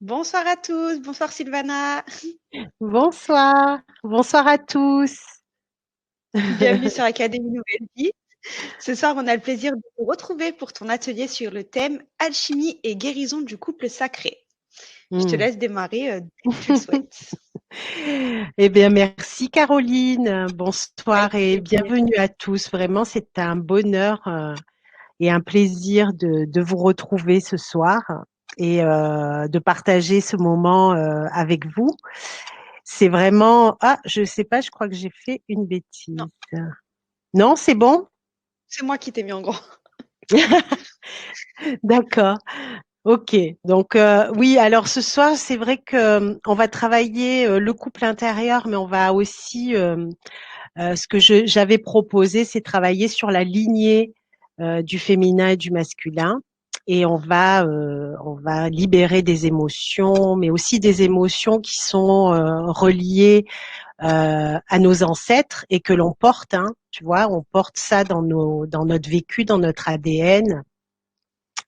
Bonsoir à tous, bonsoir Sylvana. Bonsoir, bonsoir à tous. Bienvenue sur Académie Nouvelle Vie. Ce soir, on a le plaisir de vous retrouver pour ton atelier sur le thème Alchimie et guérison du couple sacré. Je te Hmm. laisse démarrer dès que tu le souhaites. Eh bien, merci Caroline. Bonsoir Avec et plaisir. bienvenue à tous. Vraiment, c'est un bonheur et un plaisir de vous retrouver ce soir et de partager ce moment avec vous. C'est vraiment... Ah, je sais pas, je crois que j'ai fait une Non, bêtise. Non, c'est bon? c'est moi qui t'ai mis en grand. D'accord. Ok, donc oui, alors ce soir, c'est vrai que on va travailler le couple intérieur, mais on va aussi, ce que j'avais proposé, c'est travailler sur la lignée du féminin et du masculin. Et on va libérer des émotions, mais aussi des émotions qui sont reliées à nos ancêtres et que l'on porte, hein, tu vois, on porte ça dans notre vécu, dans notre ADN.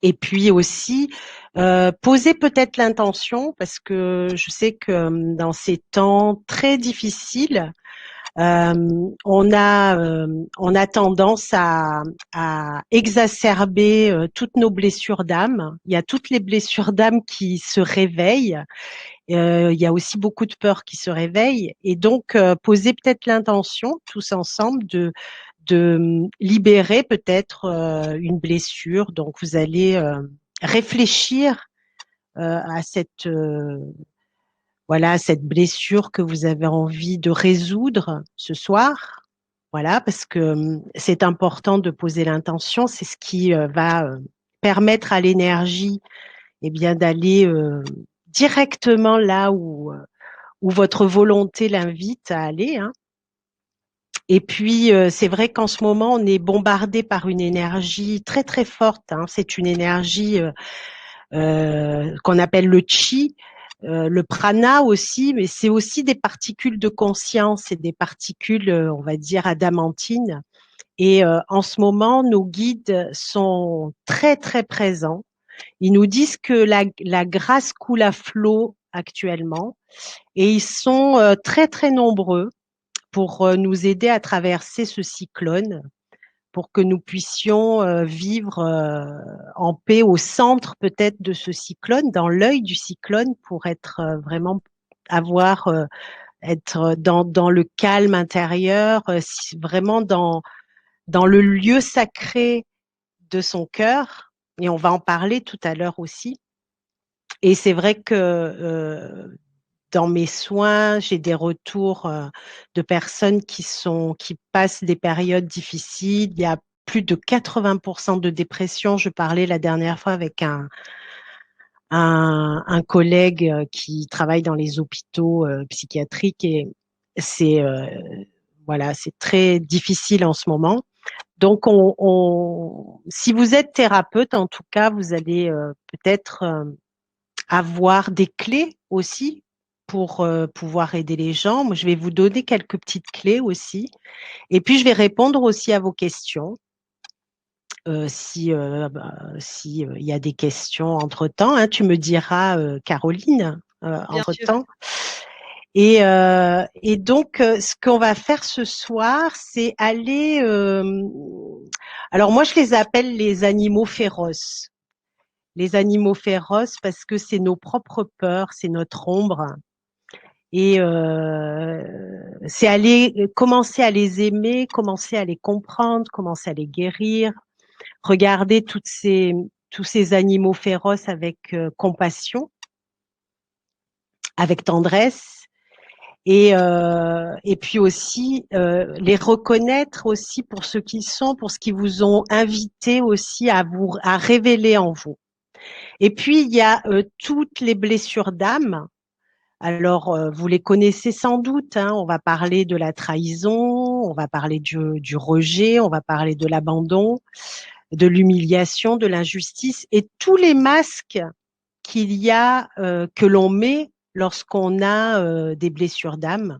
Et puis aussi, poser peut-être l'intention, parce que je sais que dans ces temps très difficiles, euh, on a tendance à exacerber toutes nos blessures d'âme. Il y a toutes les blessures d'âme qui se réveillent. Il y a aussi beaucoup de peur qui se réveille. Et donc, poser peut-être l'intention, tous ensemble, de libérer peut-être une blessure. Donc, vous allez réfléchir à voilà, cette blessure que vous avez envie de résoudre ce soir. Voilà, parce que c'est important de poser l'intention. C'est ce qui va permettre à l'énergie, eh bien, d'aller directement là où votre volonté l'invite à aller, hein. Et puis, c'est vrai qu'en ce moment, on est bombardé par une énergie très, très forte, hein. C'est une énergie qu'on appelle le chi, le prana aussi, mais c'est aussi des particules de conscience et des particules, on va dire, adamantines. Et en ce moment, nos guides sont très, très présents. Ils nous disent que la grâce coule à flot actuellement et ils sont très, très nombreux pour nous aider à traverser ce cyclone, pour que nous puissions vivre en paix au centre peut-être de ce cyclone, dans l'œil du cyclone, pour être vraiment avoir être dans le calme intérieur, vraiment dans le lieu sacré de son cœur. Et on va en parler tout à l'heure aussi. Et c'est vrai que dans mes soins, j'ai des retours de personnes qui passent des périodes difficiles. Il y a plus de 80% de dépression. Je parlais la dernière fois avec un collègue qui travaille dans les hôpitaux psychiatriques et c'est voilà, c'est très difficile en ce moment. Donc, si vous êtes thérapeute, en tout cas, vous allez peut-être avoir des clés aussi pour pouvoir aider les gens. Moi, je vais vous donner quelques petites clés aussi. Et puis, je vais répondre aussi à vos questions. Si il y a des questions entre-temps, hein, tu me diras, Caroline, Bien sûr. entre-temps. Et donc, ce qu'on va faire ce soir, c'est aller... alors, moi, je les appelle les animaux féroces. Les animaux féroces parce que c'est nos propres peurs, c'est notre ombre. Et c'est aller commencer à les aimer, commencer à les comprendre, commencer à les guérir, regarder tous ces animaux féroces avec compassion, avec tendresse, et puis aussi les reconnaître aussi pour ce qu'ils sont, pour ce qu'ils vous ont invité aussi à révéler en vous. Et puis il y a toutes les blessures d'âme. Alors, vous les connaissez sans doute, hein. On va parler de la trahison, on va parler du rejet, on va parler de l'abandon, de l'humiliation, de l'injustice et tous les masques qu'il y a, que l'on met lorsqu'on a des blessures d'âme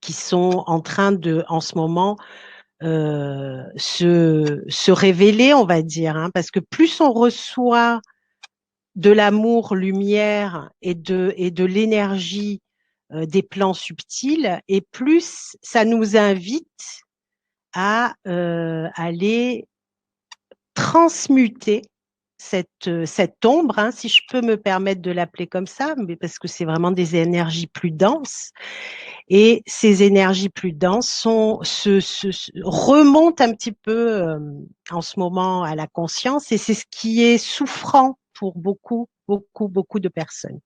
qui sont en train de, en ce moment, se révéler, on va dire, hein, parce que plus on reçoit de l'amour, lumière et de l'énergie des plans subtils, et plus ça nous invite à aller transmuter cette ombre, hein, si je peux me permettre de l'appeler comme ça, mais parce que c'est vraiment des énergies plus denses. Et ces énergies plus denses remontent un petit peu en ce moment à la conscience, et c'est ce qui est souffrant pour beaucoup, beaucoup, beaucoup de personnes.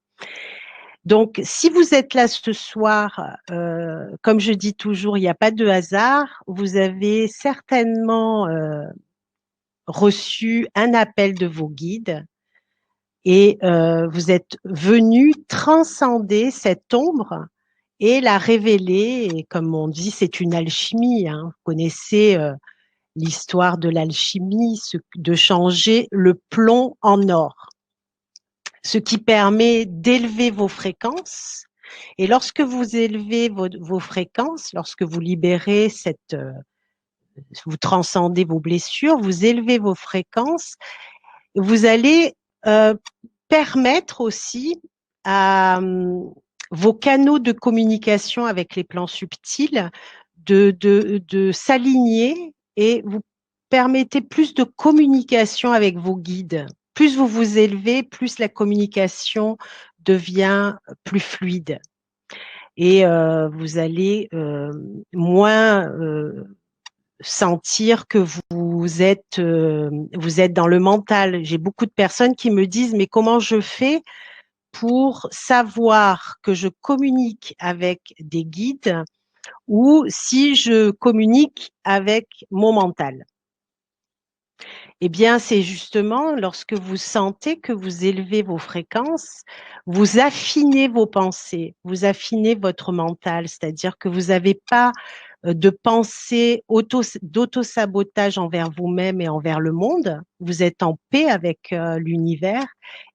Donc, si vous êtes là ce soir, comme je dis toujours, il n'y a pas de hasard. Vous avez certainement reçu un appel de vos guides, et vous êtes venu transcender cette ombre et la révéler. Et comme on dit, c'est une alchimie, hein. Vous connaissez l'histoire de l'alchimie, de changer le plomb en or, ce qui permet d'élever vos fréquences. Et lorsque vous élevez vos fréquences, lorsque vous libérez vous transcendez vos blessures, vous élevez vos fréquences, vous allez permettre aussi à vos canaux de communication avec les plans subtils de s'aligner, et vous permettez plus de communication avec vos guides. Plus vous vous élevez, plus la communication devient plus fluide, et vous allez moins sentir que vous êtes dans le mental. J'ai beaucoup de personnes qui me disent, mais comment je fais pour savoir que je communique avec des guides ou si je communique avec mon mental? Eh bien, c'est justement lorsque vous sentez que vous élevez vos fréquences, vous affinez vos pensées, vous affinez votre mental, c'est-à-dire que vous n'avez pas de pensée d'auto-sabotage envers vous-même et envers le monde. Vous êtes en paix avec l'univers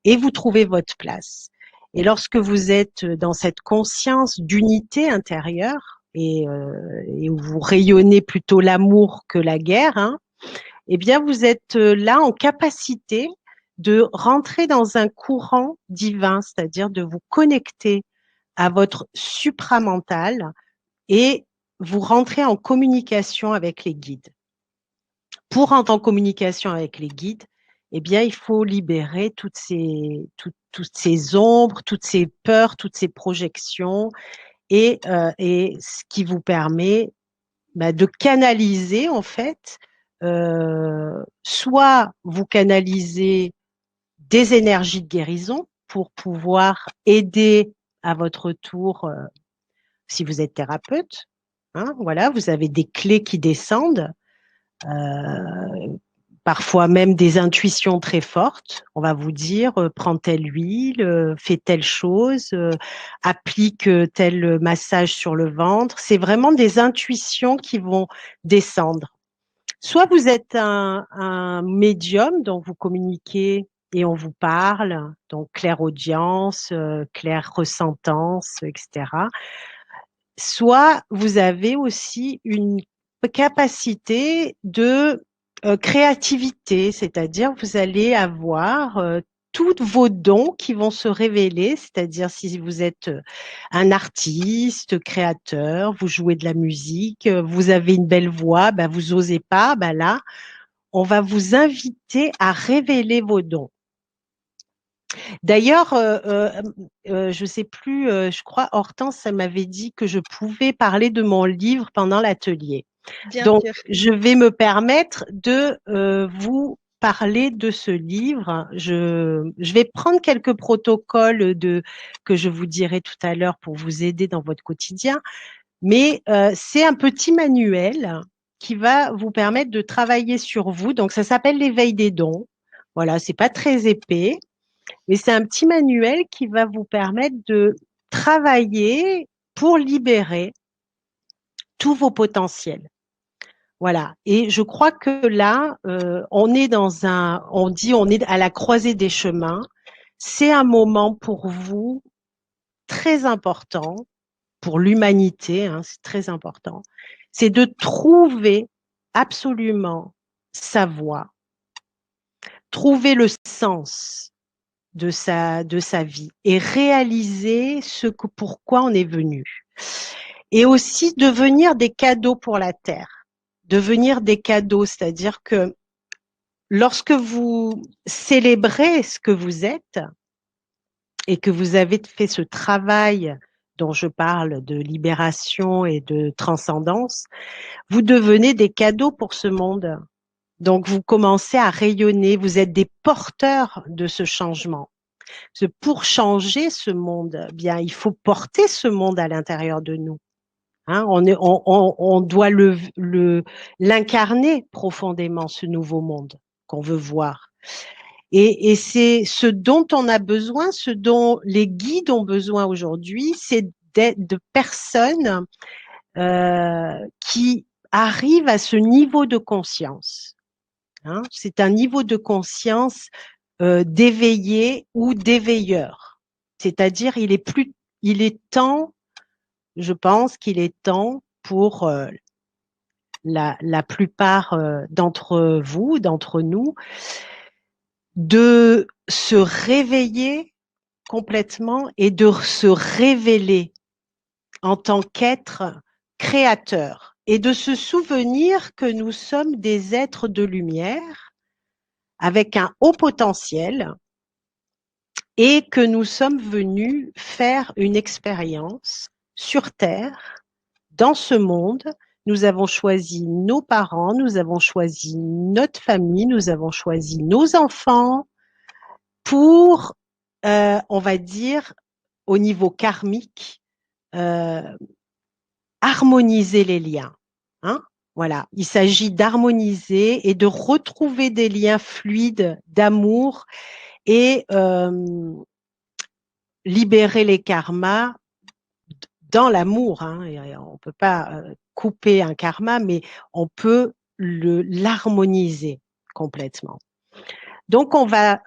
et vous trouvez votre place. Et lorsque vous êtes dans cette conscience d'unité intérieure, et où vous rayonnez plutôt l'amour que la guerre, hein, eh bien, vous êtes là en capacité de rentrer dans un courant divin, c'est-à-dire de vous connecter à votre supramental, et vous rentrez en communication avec les guides. Pour rentrer en communication avec les guides, eh bien, il faut libérer toutes ces ombres, toutes ces peurs, toutes ces projections, et ce qui vous permet de canaliser, en fait, soit vous canalisez des énergies de guérison pour pouvoir aider à votre tour, si vous êtes thérapeute, hein, voilà, vous avez des clés qui descendent, parfois même des intuitions très fortes. On va vous dire, prends telle huile, fais telle chose, applique tel massage sur le ventre. C'est vraiment des intuitions qui vont descendre. Soit vous êtes un médium, donc vous communiquez et on vous parle, donc clairaudience, claire ressentance, etc. Soit vous avez aussi une capacité de créativité, c'est-à-dire vous allez avoir tous vos dons qui vont se révéler, c'est-à-dire si vous êtes un artiste, créateur, vous jouez de la musique, vous avez une belle voix, vous osez pas, là, on va vous inviter à révéler vos dons. D'ailleurs, je sais plus, je crois Hortense, ça m'avait dit que je pouvais parler de mon livre pendant l'atelier. Bien Donc, sûr. je vais me permettre de vous parler de ce livre. Je vais prendre quelques protocoles que je vous dirai tout à l'heure pour vous aider dans votre quotidien, mais c'est un petit manuel qui va vous permettre de travailler sur vous. Donc, ça s'appelle l'éveil des dons. Voilà, c'est pas très épais. Mais c'est un petit manuel qui va vous permettre de travailler pour libérer tous vos potentiels. Voilà. Et je crois que là, on est on est à la croisée des chemins. C'est un moment pour vous très important, pour l'humanité, hein, c'est très important. C'est de trouver absolument sa voie, trouver le sens de sa vie et réaliser pourquoi on est venu. Et aussi devenir des cadeaux pour la Terre. Devenir des cadeaux, c'est-à-dire que lorsque vous célébrez ce que vous êtes et que vous avez fait ce travail dont je parle de libération et de transcendance, vous devenez des cadeaux pour ce monde. Donc, vous commencez à rayonner, vous êtes des porteurs de ce changement. Pour changer ce monde, bien, il faut porter ce monde à l'intérieur de nous. Hein, on doit l'incarner profondément, ce nouveau monde qu'on veut voir. Et c'est ce dont on a besoin, ce dont les guides ont besoin aujourd'hui, c'est de personnes qui arrivent à ce niveau de conscience. Hein, c'est un niveau de conscience d'éveillé ou d'éveilleur. C'est-à-dire, il est temps, je pense qu'il est temps pour la plupart d'entre vous, d'entre nous, de se réveiller complètement et de se révéler en tant qu'être créateur et de se souvenir que nous sommes des êtres de lumière avec un haut potentiel et que nous sommes venus faire une expérience sur Terre, dans ce monde. Nous avons choisi nos parents, nous avons choisi notre famille, nous avons choisi nos enfants pour, on va dire, au niveau karmique, harmoniser les liens. Hein? Voilà, il s'agit d'harmoniser et de retrouver des liens fluides d'amour et libérer les karmas dans l'amour. Hein. On ne peut pas couper un karma, mais on peut l'harmoniser complètement. Donc, on va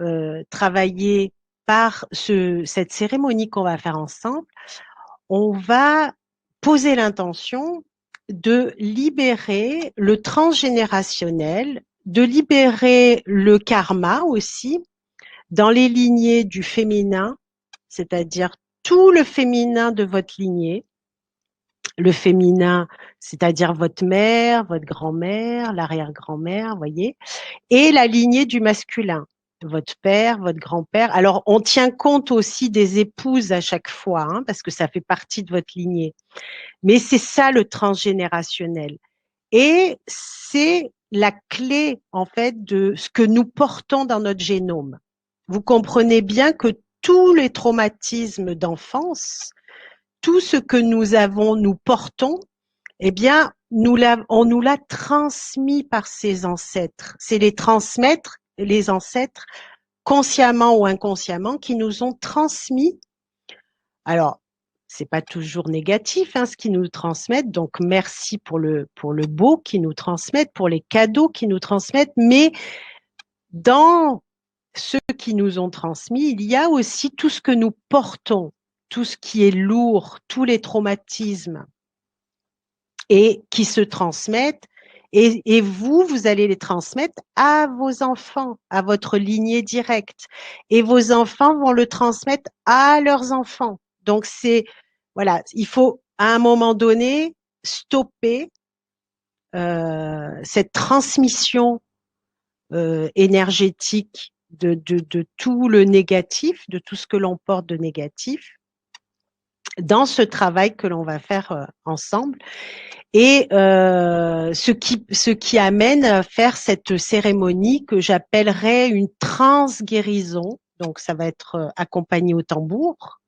travailler par cette cérémonie qu'on va faire ensemble. On va poser l'intention de libérer le transgénérationnel, de libérer le karma aussi dans les lignées du féminin, c'est-à-dire tout le féminin de votre lignée. Le féminin, c'est-à-dire votre mère, votre grand-mère, l'arrière-grand-mère, voyez, et la lignée du masculin, votre père, votre grand-père. Alors, on tient compte aussi des épouses à chaque fois, hein, parce que ça fait partie de votre lignée. Mais c'est ça le transgénérationnel. Et c'est la clé, en fait, de ce que nous portons dans notre génome. Vous comprenez bien que tous les traumatismes d'enfance, tout ce que nous portons, eh bien, on nous l'a transmis par ses ancêtres. C'est les transmettre, les ancêtres, consciemment ou inconsciemment, qui nous ont transmis. Alors, c'est pas toujours négatif, hein, ce qu'ils nous transmettent. Donc, merci pour le beau qu'ils nous transmettent, pour les cadeaux qu'ils nous transmettent. Mais dans ceux qui nous ont transmis, il y a aussi tout ce que nous portons, tout ce qui est lourd, tous les traumatismes et qui se transmettent. Et vous allez les transmettre à vos enfants, à votre lignée directe. Et vos enfants vont le transmettre à leurs enfants. Donc, voilà, il faut à un moment donné stopper cette transmission énergétique de tout le négatif, de tout ce que l'on porte de négatif, dans ce travail que l'on va faire ensemble. Et ce qui amène à faire cette cérémonie que j'appellerais une trans-guérison. Donc, ça va être accompagné au tambour.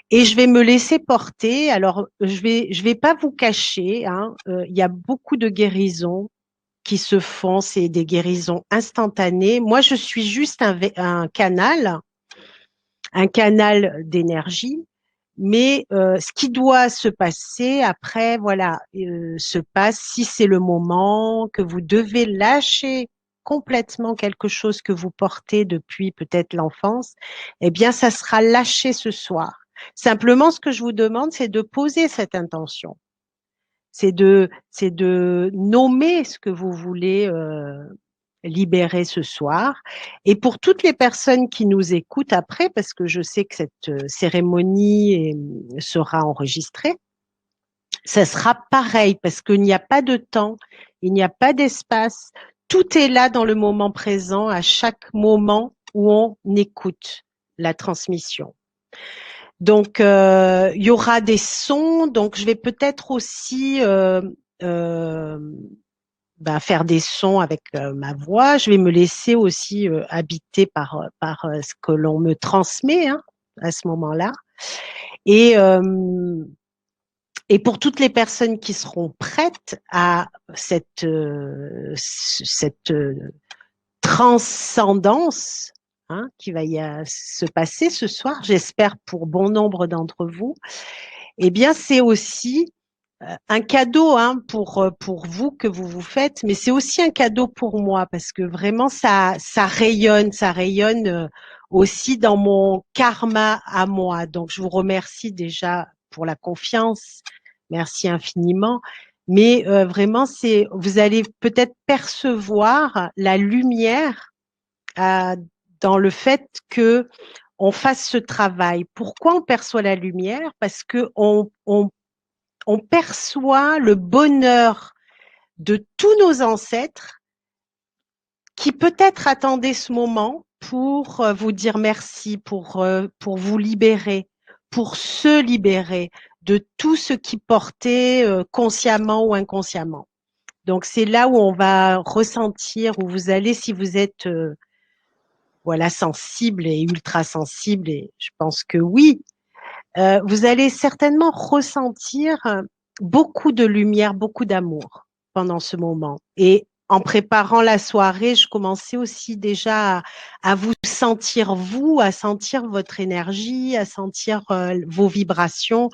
Et je vais me laisser porter. Alors, je vais pas vous cacher, hein, il y a beaucoup de guérisons qui se font, c'est des guérisons instantanées. Moi, je suis juste un canal d'énergie. Mais ce qui doit se passer après, voilà, se passe si c'est le moment que vous devez lâcher complètement quelque chose que vous portez depuis peut-être l'enfance, eh bien, ça sera lâché ce soir. Simplement, ce que je vous demande, c'est de poser cette intention. C'est de nommer ce que vous voulez libérer ce soir. Et pour toutes les personnes qui nous écoutent après, parce que je sais que cette cérémonie sera enregistrée, ça sera pareil parce qu'il n'y a pas de temps, il n'y a pas d'espace. Tout est là dans le moment présent à chaque moment où on écoute la transmission. Donc, il y aura des sons. Donc, je vais peut-être aussi faire des sons avec ma voix. Je vais me laisser aussi habiter par ce que l'on me transmet à ce moment-là. Et et pour toutes les personnes qui seront prêtes à cette transcendance qui va se passer ce soir, j'espère pour bon nombre d'entre vous, eh bien c'est aussi un cadeau pour vous que vous vous faites, mais c'est aussi un cadeau pour moi parce que vraiment ça rayonne aussi dans mon karma à moi. Donc je vous remercie déjà pour la confiance, merci infiniment. Mais vraiment vous allez peut-être percevoir la lumière dans le fait que on fasse ce travail. Pourquoi on perçoit la lumière? Parce que on perçoit le bonheur de tous nos ancêtres qui peut-être attendaient ce moment pour vous dire merci, pour vous libérer, pour se libérer de tout ce qui portait consciemment ou inconsciemment. Donc c'est là où on va ressentir, où vous allez, si vous êtes sensible et ultra sensible, et je pense que oui, vous allez certainement ressentir beaucoup de lumière, beaucoup d'amour pendant ce moment. Et en préparant la soirée, je commençais aussi déjà à vous sentir à sentir votre énergie, à sentir vos vibrations.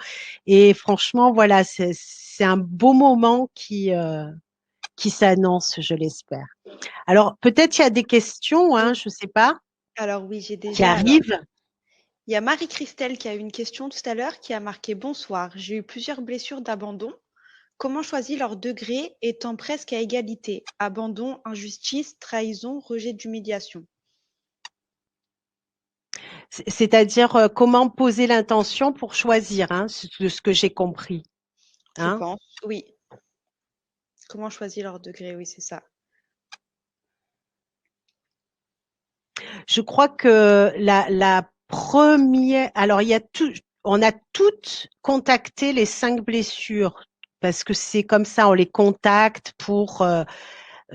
Et franchement, voilà, c'est un beau moment qui s'annonce, je l'espère. Alors, peut-être il y a des questions, je ne sais pas, Alors oui, j'ai qui déjà. arrivent. Il y a Marie-Christelle qui a eu une question tout à l'heure qui a marqué: Bonsoir, j'ai eu plusieurs blessures d'abandon. Comment choisir leur degré étant presque à égalité? Abandon, injustice, trahison, rejet d'humiliation. C'est-à-dire comment poser l'intention pour choisir, de ce que j'ai compris. Je pense, oui. Comment choisir leur degré? Oui, c'est ça. Je crois que la première, alors on a toutes contacté les 5 blessures parce que c'est comme ça, on les contacte pour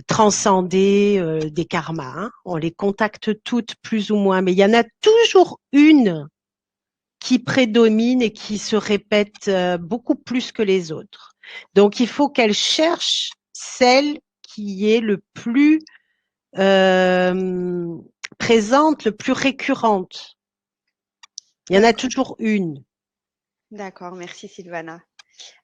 transcender des karmas. On les contacte toutes plus ou moins, mais il y en a toujours une qui prédomine et qui se répète beaucoup plus que les autres. Donc, il faut qu'elle cherche celle qui est le plus présente, le plus récurrente. Il y en a toujours une. D'accord, merci Sylvana.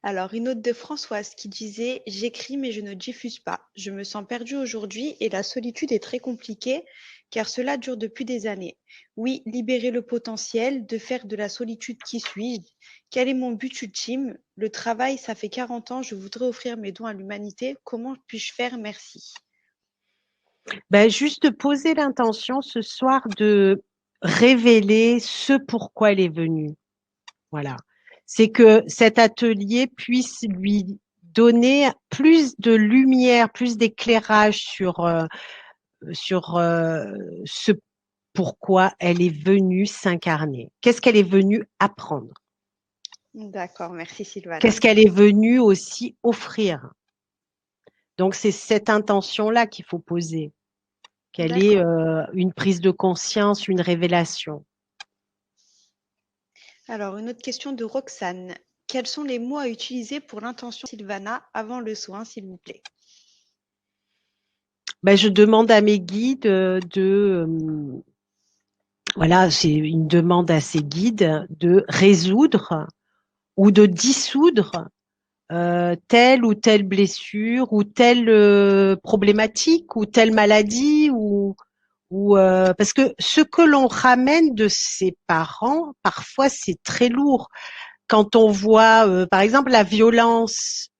Alors, une autre de Françoise qui disait: J'écris mais je ne diffuse pas. Je me sens perdue aujourd'hui et la solitude est très compliquée car cela dure depuis des années. Oui, libérer le potentiel, de faire de la solitude qui suis-je? Quel est mon but ultime? Le travail, ça fait 40 ans, je voudrais offrir mes dons à l'humanité. Comment puis-je faire? Merci. Juste de poser l'intention ce soir de révéler ce pourquoi elle est venue. Voilà. C'est que cet atelier puisse lui donner plus de lumière, plus d'éclairage sur ce pourquoi elle est venue s'incarner. Qu'est-ce qu'elle est venue apprendre? D'accord, merci Sylvana. Qu'est-ce qu'elle est venue aussi offrir? Donc, c'est cette intention-là qu'il faut poser, qu'elle ait une prise de conscience, une révélation. Alors, une autre question de Roxane. Quels sont les mots à utiliser pour l'intention Sylvana avant le soin, s'il vous plaît? Je demande à mes guides voilà, c'est une demande à ces guides de résoudre ou de dissoudre telle ou telle blessure ou telle problématique ou telle maladie ou parce que ce que l'on ramène de ses parents, parfois c'est très lourd. Quand on voit, par exemple, la violence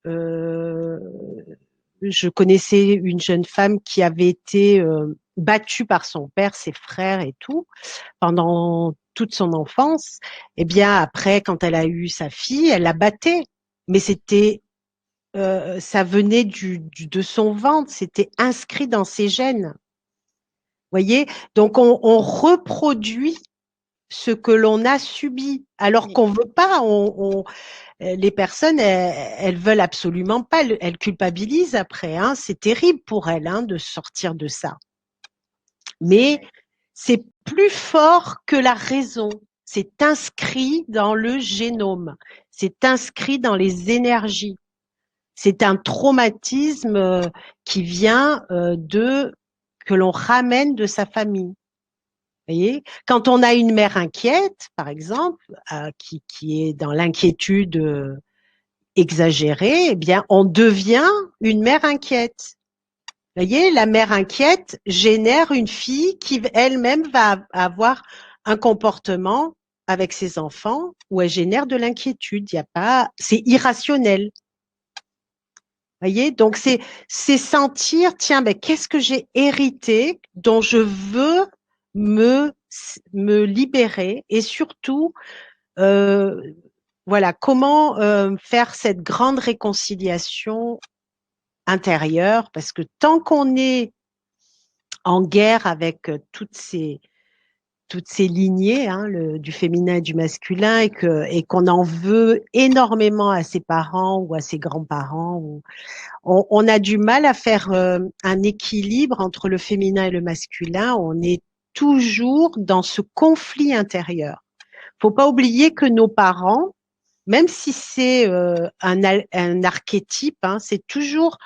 je connaissais une jeune femme qui avait été battue par son père, ses frères et tout, pendant toute son enfance. Eh bien, après, quand elle a eu sa fille, elle la battait. Mais ça venait de son ventre, c'était inscrit dans ses gènes. Voyez? Donc, on reproduit ce que l'on a subi, alors Oui, qu'on veut pas. Les personnes, elles veulent absolument pas. Elles culpabilisent après. Hein. C'est terrible pour elles hein, de sortir de ça. c'est Mais vrai. c'est plus fort que la raison. C'est inscrit dans le génome. C'est inscrit dans les énergies. C'est un traumatisme qui vient de que l'on ramène de sa famille. Vous voyez, quand on a une mère inquiète, par exemple, qui est dans l'inquiétude exagérée, eh bien, on devient une mère inquiète. Vous voyez, la mère inquiète génère une fille qui elle-même va avoir un comportement avec ses enfants où elle génère de l'inquiétude. Il y a pas, c'est irrationnel. Voyez, donc c'est sentir, tiens, ben qu'est-ce que j'ai hérité dont je veux me me libérer et surtout, euh, voilà, comment faire cette grande réconciliation intérieure parce que tant qu'on est en guerre avec toutes ces lignées hein, du féminin et du masculin et qu'on en veut énormément à ses parents ou à ses grands-parents ou on a du mal à faire un équilibre entre le féminin et le masculin. On est toujours dans ce conflit intérieur. Faut pas oublier que nos parents, même si c'est un archétype, hein, c'est toujours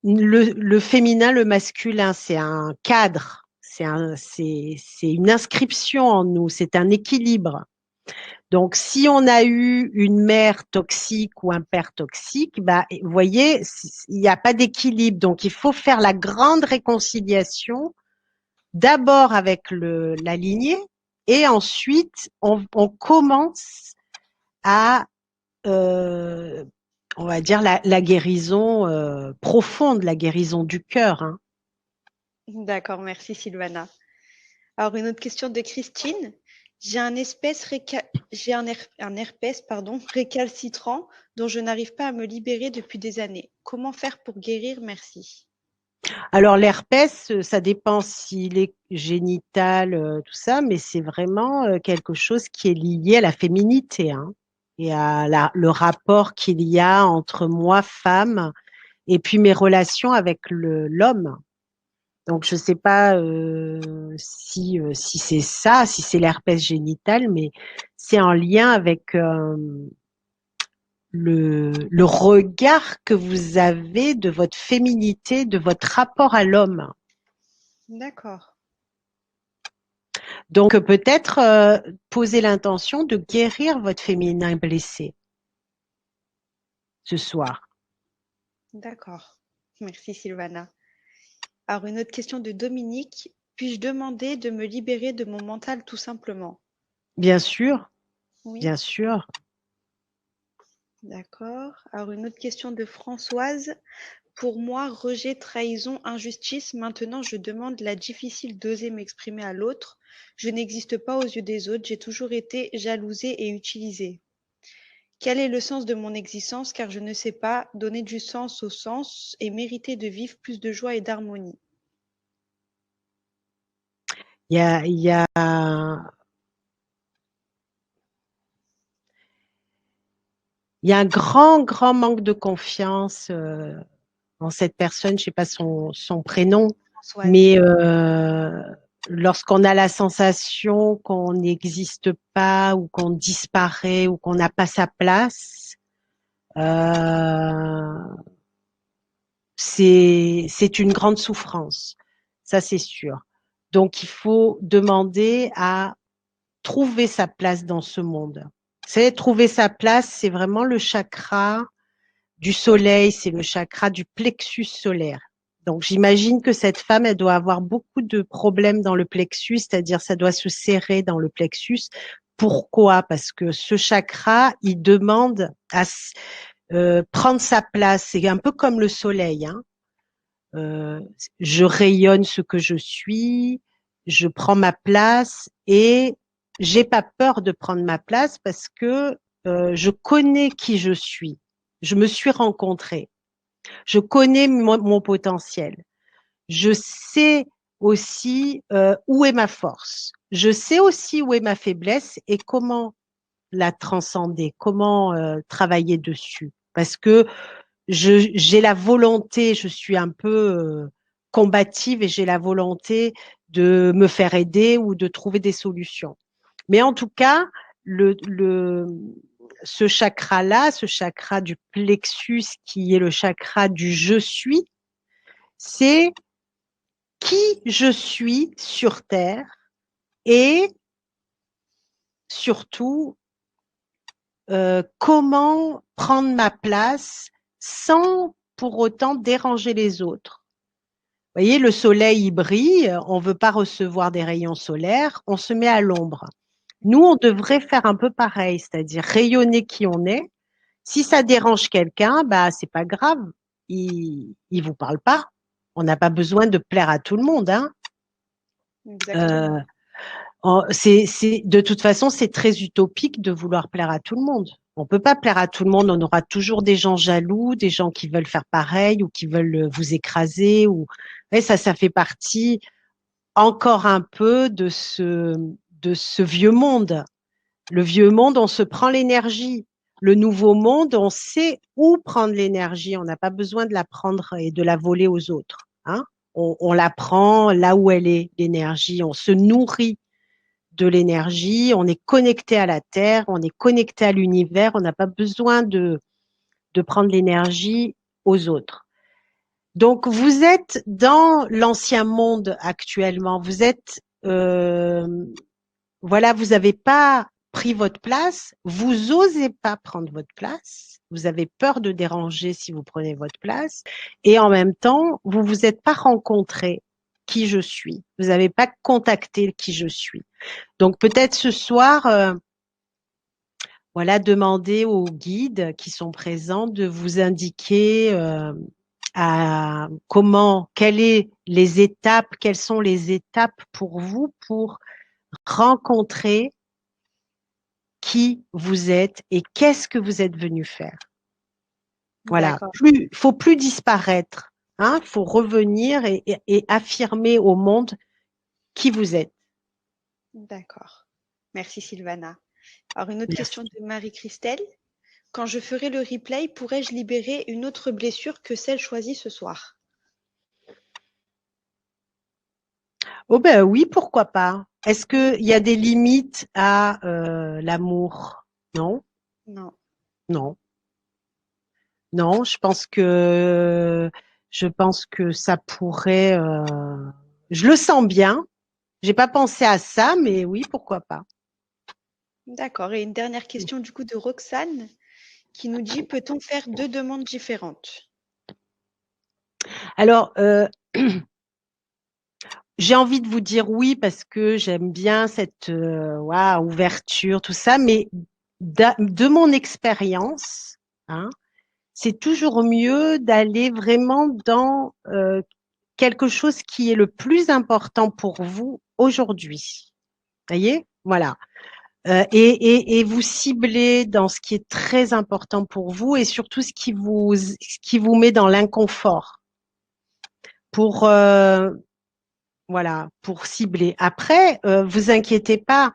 le féminin, le masculin. C'est un cadre, c'est une inscription en nous, c'est un équilibre. Donc, si on a eu une mère toxique ou un père toxique, bah, vous voyez, il n'y a pas d'équilibre. Donc, il faut faire la grande réconciliation d'abord avec la lignée et ensuite on commence à, euh, on va dire, la guérison profonde, la guérison du cœur. Hein. D'accord, merci Sylvana. Alors, une autre question de Christine. J'ai un espèce j'ai un herpès pardon, récalcitrant dont je n'arrive pas à me libérer depuis des années. Comment faire pour guérir? Merci. Alors, l'herpès, ça dépend s'il est génital, tout ça, mais c'est vraiment quelque chose qui est lié à la féminité, hein, et à le rapport qu'il y a entre moi, femme, et puis mes relations avec l'homme. Donc, je ne sais pas si c'est ça, si c'est l'herpès génital, mais c'est en lien avec le regard que vous avez de votre féminité, de votre rapport à l'homme. D'accord. Donc peut-être poser l'intention de guérir votre féminin blessé ce soir. D'accord. Merci Sylvana. Alors, une autre question de Dominique. Puis-je demander de me libérer de mon mental tout simplement? Bien sûr, Oui, bien sûr. d'accord. Alors, une autre question de Françoise. Pour moi, rejet, trahison, injustice, maintenant je demande la difficile d'oser m'exprimer à l'autre. Je n'existe pas aux yeux des autres, j'ai toujours été jalousée et utilisée. Quel est le sens de mon existence car je ne sais pas donner du sens au sens et mériter de vivre plus de joie et d'harmonie. Il y a, il y a un grand, grand manque de confiance en cette personne. Je ne sais pas son prénom, Françoise. mais lorsqu'on a la sensation qu'on n'existe pas ou qu'on disparaît ou qu'on n'a pas sa place, euh, c'est une grande souffrance. Ça, c'est sûr. Donc, il faut demander à trouver sa place dans ce monde. C'est trouver sa place, c'est vraiment le chakra du soleil, c'est le chakra du plexus solaire. Donc, j'imagine que cette femme, elle doit avoir beaucoup de problèmes dans le plexus, c'est-à-dire ça doit se serrer dans le plexus. Pourquoi? Parce que ce chakra, il demande à prendre sa place. C'est un peu comme le soleil, hein. euh, je rayonne ce que je suis, je prends ma place et j'ai pas peur de prendre ma place parce que je connais qui je suis. Je me suis rencontrée. Je connais mon potentiel. Je sais aussi où est ma force. Je sais aussi où est ma faiblesse et comment la transcender, comment travailler dessus. Parce que j'ai la volonté, je suis un peu combative et j'ai la volonté de me faire aider ou de trouver des solutions. Mais en tout cas, le, le, ce chakra-là, ce chakra du plexus qui est le chakra du je suis, c'est qui je suis sur Terre et surtout comment prendre ma place sans pour autant déranger les autres. Vous voyez, le soleil il brille, on ne veut pas recevoir des rayons solaires, on se met à l'ombre. Nous, on devrait faire un peu pareil, c'est-à-dire rayonner qui on est. Si ça dérange quelqu'un, bah c'est pas grave, il vous parle pas. On n'a pas besoin de plaire à tout le monde, hein. Exactement. Euh, de toute façon, c'est très utopique de vouloir plaire à tout le monde. On peut pas plaire à tout le monde. On aura toujours des gens jaloux, des gens qui veulent faire pareil ou qui veulent vous écraser. Et ça fait partie encore un peu de ce vieux monde. Le vieux monde, on se prend l'énergie. Le nouveau monde, on sait où prendre l'énergie. On n'a pas besoin de la prendre et de la voler aux autres, hein. On la prend là où elle est, l'énergie. On se nourrit de l'énergie, on est connecté à la Terre, on est connecté à l'univers, on n'a pas besoin de prendre l'énergie aux autres. Donc, vous êtes dans l'ancien monde actuellement, vous êtes, voilà, vous n'avez pas pris votre place, vous osez pas prendre votre place, vous avez peur de déranger si vous prenez votre place, et en même temps, vous vous êtes pas rencontré qui je suis, vous n'avez pas contacté qui je suis. Donc peut-être ce soir, voilà, demandez aux guides qui sont présents de vous indiquer quelles sont les étapes pour vous pour rencontrer qui vous êtes et qu'est-ce que vous êtes venu faire. Voilà, D'accord. faut plus disparaître, hein, faut revenir et affirmer au monde qui vous êtes. D'accord. Merci Sylvana. Alors une autre question Merci. de Marie-Christelle. Quand je ferai le replay, pourrais-je libérer une autre blessure que celle choisie ce soir? Oh ben oui, pourquoi pas. Est-ce qu'il y a des limites à l'amour? Non, Non. non, non. Je pense que ça pourrait. Je le sens bien. J'ai pas pensé à ça, mais oui, pourquoi pas. D'accord. Et une dernière question du coup de Roxane qui nous dit, peut-on faire deux demandes différentes? Alors, j'ai envie de vous dire oui parce que j'aime bien cette ouverture, tout ça, mais de mon expérience, hein, c'est toujours mieux d'aller vraiment dans quelque chose qui est le plus important pour vous aujourd'hui. Voyez? Voilà. Et vous ciblez dans ce qui est très important pour vous et surtout ce qui vous met dans l'inconfort pour voilà, pour cibler. Après, vous inquiétez pas,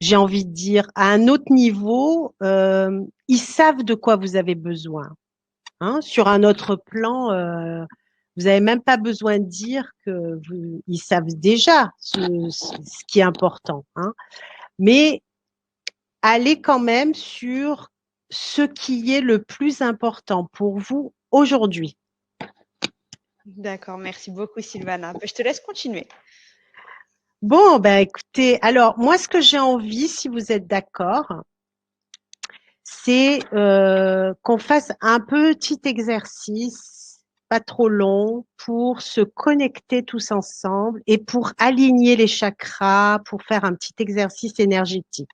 j'ai envie de dire, à un autre niveau, ils savent de quoi vous avez besoin, hein. Sur un autre plan, vous n'avez même pas besoin de dire que ils savent déjà ce qui est important, hein. Mais allez quand même sur ce qui est le plus important pour vous aujourd'hui. D'accord. Merci beaucoup Sylvana. Ben, je te laisse continuer. Bon, ben écoutez, alors moi, ce que j'ai envie, si vous êtes d'accord, c'est qu'on fasse un petit exercice, pas trop long, pour se connecter tous ensemble et pour aligner les chakras, pour faire un petit exercice énergétique,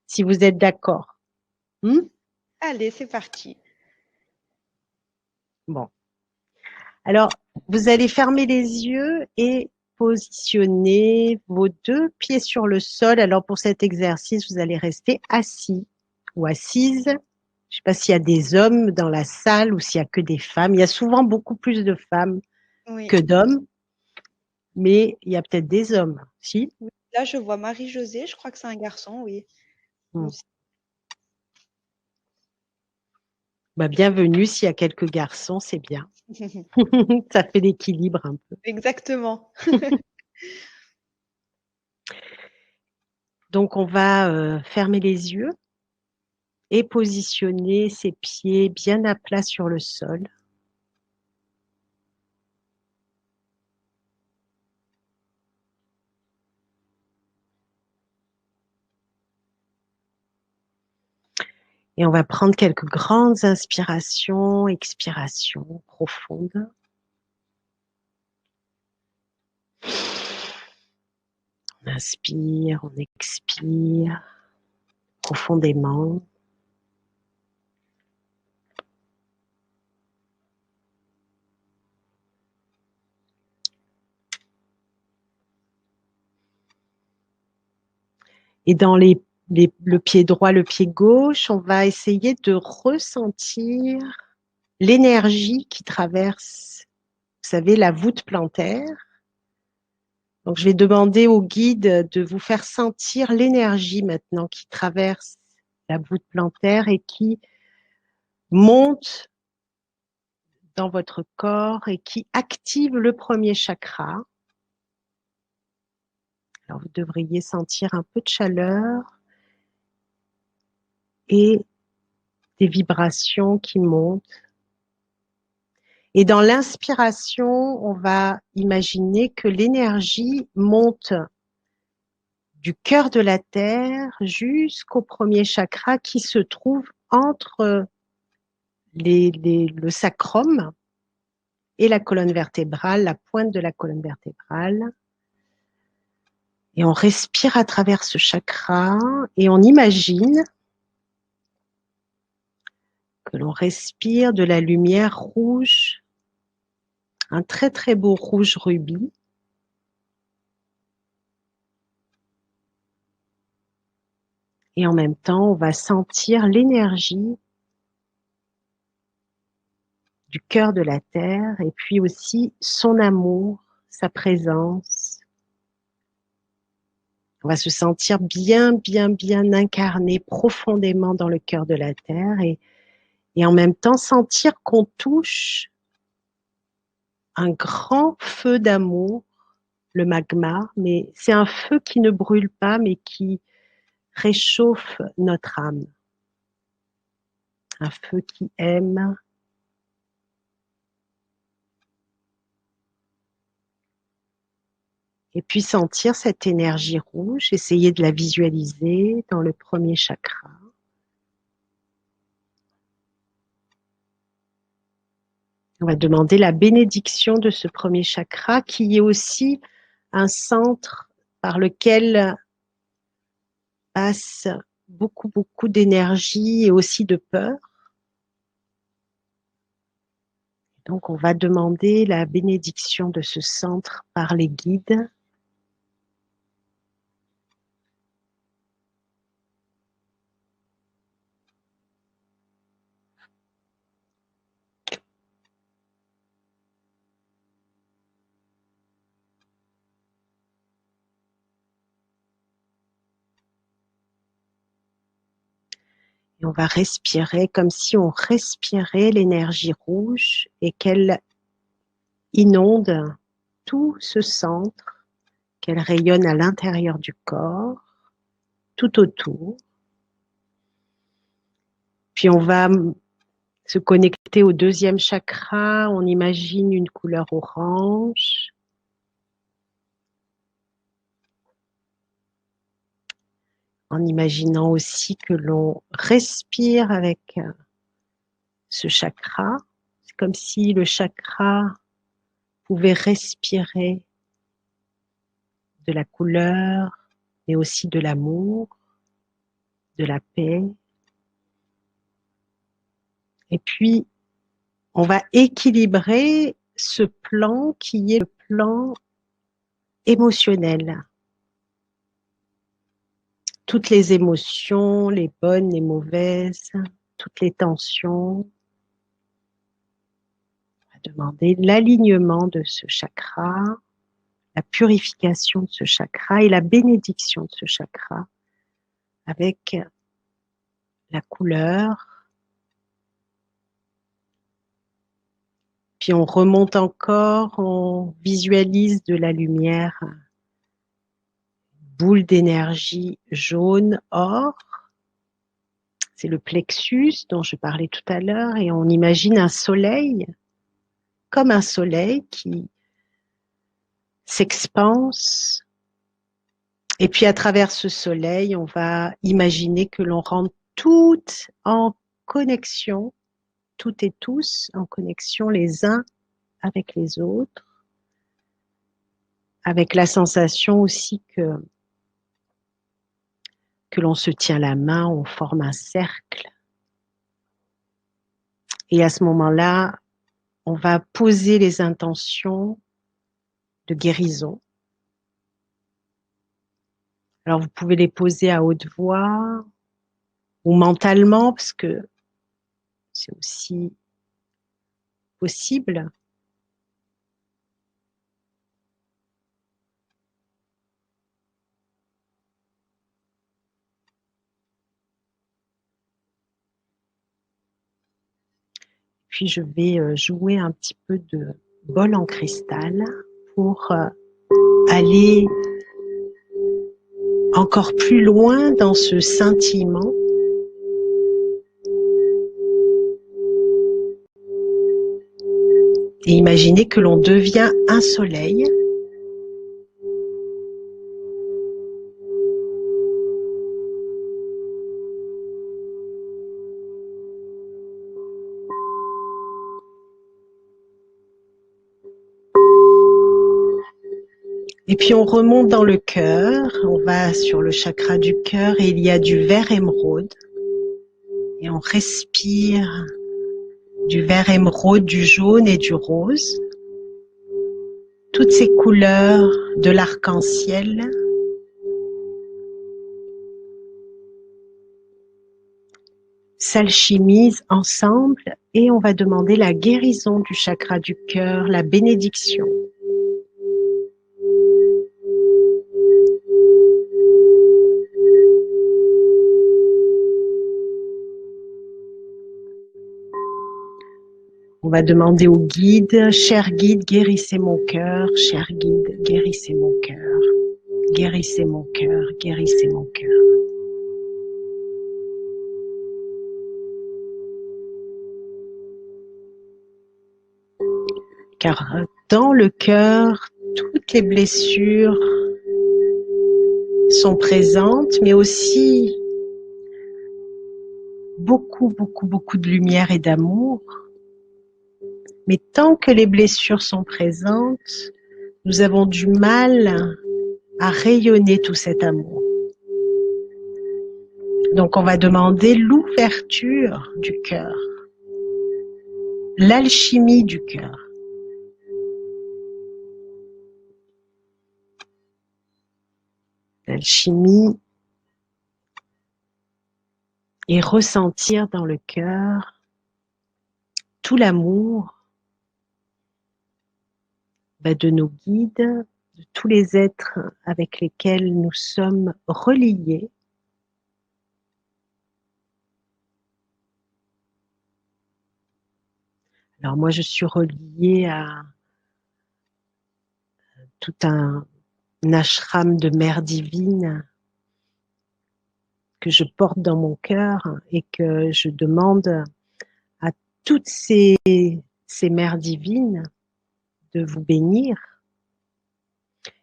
si vous êtes d'accord. Hmm. Allez, c'est parti. Bon. Alors, vous allez fermer les yeux et positionner vos 2 pieds sur le sol. Alors, pour cet exercice, vous allez rester assis ou assise. Je ne sais pas s'il y a des hommes dans la salle ou s'il y a que des femmes. Il y a souvent beaucoup plus de femmes Oui. que d'hommes, mais il y a peut-être des hommes. Si? Oui. Là, je vois Marie-Josée, je crois que c'est un garçon, oui. Hmm. Bah, bienvenue. S'il y a quelques garçons, c'est bien. Ça fait l'équilibre un peu. Exactement. Donc, on va fermer les yeux et positionner ses pieds bien à plat sur le sol. Et on va prendre quelques grandes inspirations, expirations profondes. On inspire, on expire profondément. Et dans le pied droit, le pied gauche, on va essayer de ressentir l'énergie qui traverse, vous savez, la voûte plantaire. Donc, je vais demander au guide de vous faire sentir l'énergie maintenant qui traverse la voûte plantaire et qui monte dans votre corps et qui active le premier chakra. Alors, vous devriez sentir un peu de chaleur et des vibrations qui montent. Et dans l'inspiration, on va imaginer que l'énergie monte du cœur de la terre jusqu'au premier chakra qui se trouve entre le sacrum et la colonne vertébrale, la pointe de la colonne vertébrale. Et on respire à travers ce chakra et on imagine que l'on respire de la lumière rouge, un très très beau rouge rubis. Et en même temps, on va sentir l'énergie du cœur de la terre et puis aussi son amour, sa présence. On va se sentir bien, bien, bien incarné profondément dans le cœur de la terre et en même temps sentir qu'on touche un grand feu d'amour, le magma, mais c'est un feu qui ne brûle pas, mais qui réchauffe notre âme. Un feu qui aime. Et puis sentir cette énergie rouge, essayer de la visualiser dans le premier chakra. On va demander la bénédiction de ce premier chakra qui est aussi un centre par lequel passe beaucoup, beaucoup d'énergie et aussi de peur. Donc, on va demander la bénédiction de ce centre par les guides. Et on va respirer comme si on respirait l'énergie rouge et qu'elle inonde tout ce centre, qu'elle rayonne à l'intérieur du corps, tout autour. Puis on va se connecter au deuxième chakra, on imagine une couleur orange. En imaginant aussi que l'on respire avec ce chakra. C'est comme si le chakra pouvait respirer de la couleur, mais aussi de l'amour, de la paix. Et puis, on va équilibrer ce plan qui est le plan émotionnel. Toutes les émotions, les bonnes, les mauvaises, toutes les tensions. On va demander l'alignement de ce chakra, la purification de ce chakra et la bénédiction de ce chakra avec la couleur. Puis on remonte encore, on visualise de la lumière, boule d'énergie jaune, or. C'est le plexus dont je parlais tout à l'heure et on imagine un soleil, comme un soleil qui s'expanse. Et puis à travers ce soleil, on va imaginer que l'on rentre toutes en connexion, toutes et tous en connexion les uns avec les autres, avec la sensation aussi que l'on se tient la main, on forme un cercle. Et à ce moment-là, on va poser les intentions de guérison. Alors, vous pouvez les poser à haute voix ou mentalement, parce que c'est aussi possible. Puis, je vais jouer un petit peu de bol en cristal pour aller encore plus loin dans ce scintillement. Et imaginez que l'on devient un soleil. Et puis on remonte dans le cœur, on va sur le chakra du cœur et il y a du vert émeraude. Et on respire du vert émeraude, du jaune et du rose. Toutes ces couleurs de l'arc-en-ciel. S'alchimisent ensemble et on va demander la guérison du chakra du cœur, la bénédiction. On va demander au guide, cher guide, guérissez mon cœur, cher guide, guérissez mon cœur, guérissez mon cœur, guérissez mon cœur. Car dans le cœur, toutes les blessures sont présentes, mais aussi beaucoup de lumière et d'amour. Mais tant que les blessures sont présentes, nous avons du mal à rayonner tout cet amour. Donc on va demander l'ouverture du cœur, l'alchimie du cœur. L'alchimie et ressentir dans le cœur tout l'amour de nos guides, de tous les êtres avec lesquels nous sommes reliés. Alors moi, je suis reliée à tout un ashram de mère divine que je porte dans mon cœur et que je demande à toutes ces mères divines de vous bénir.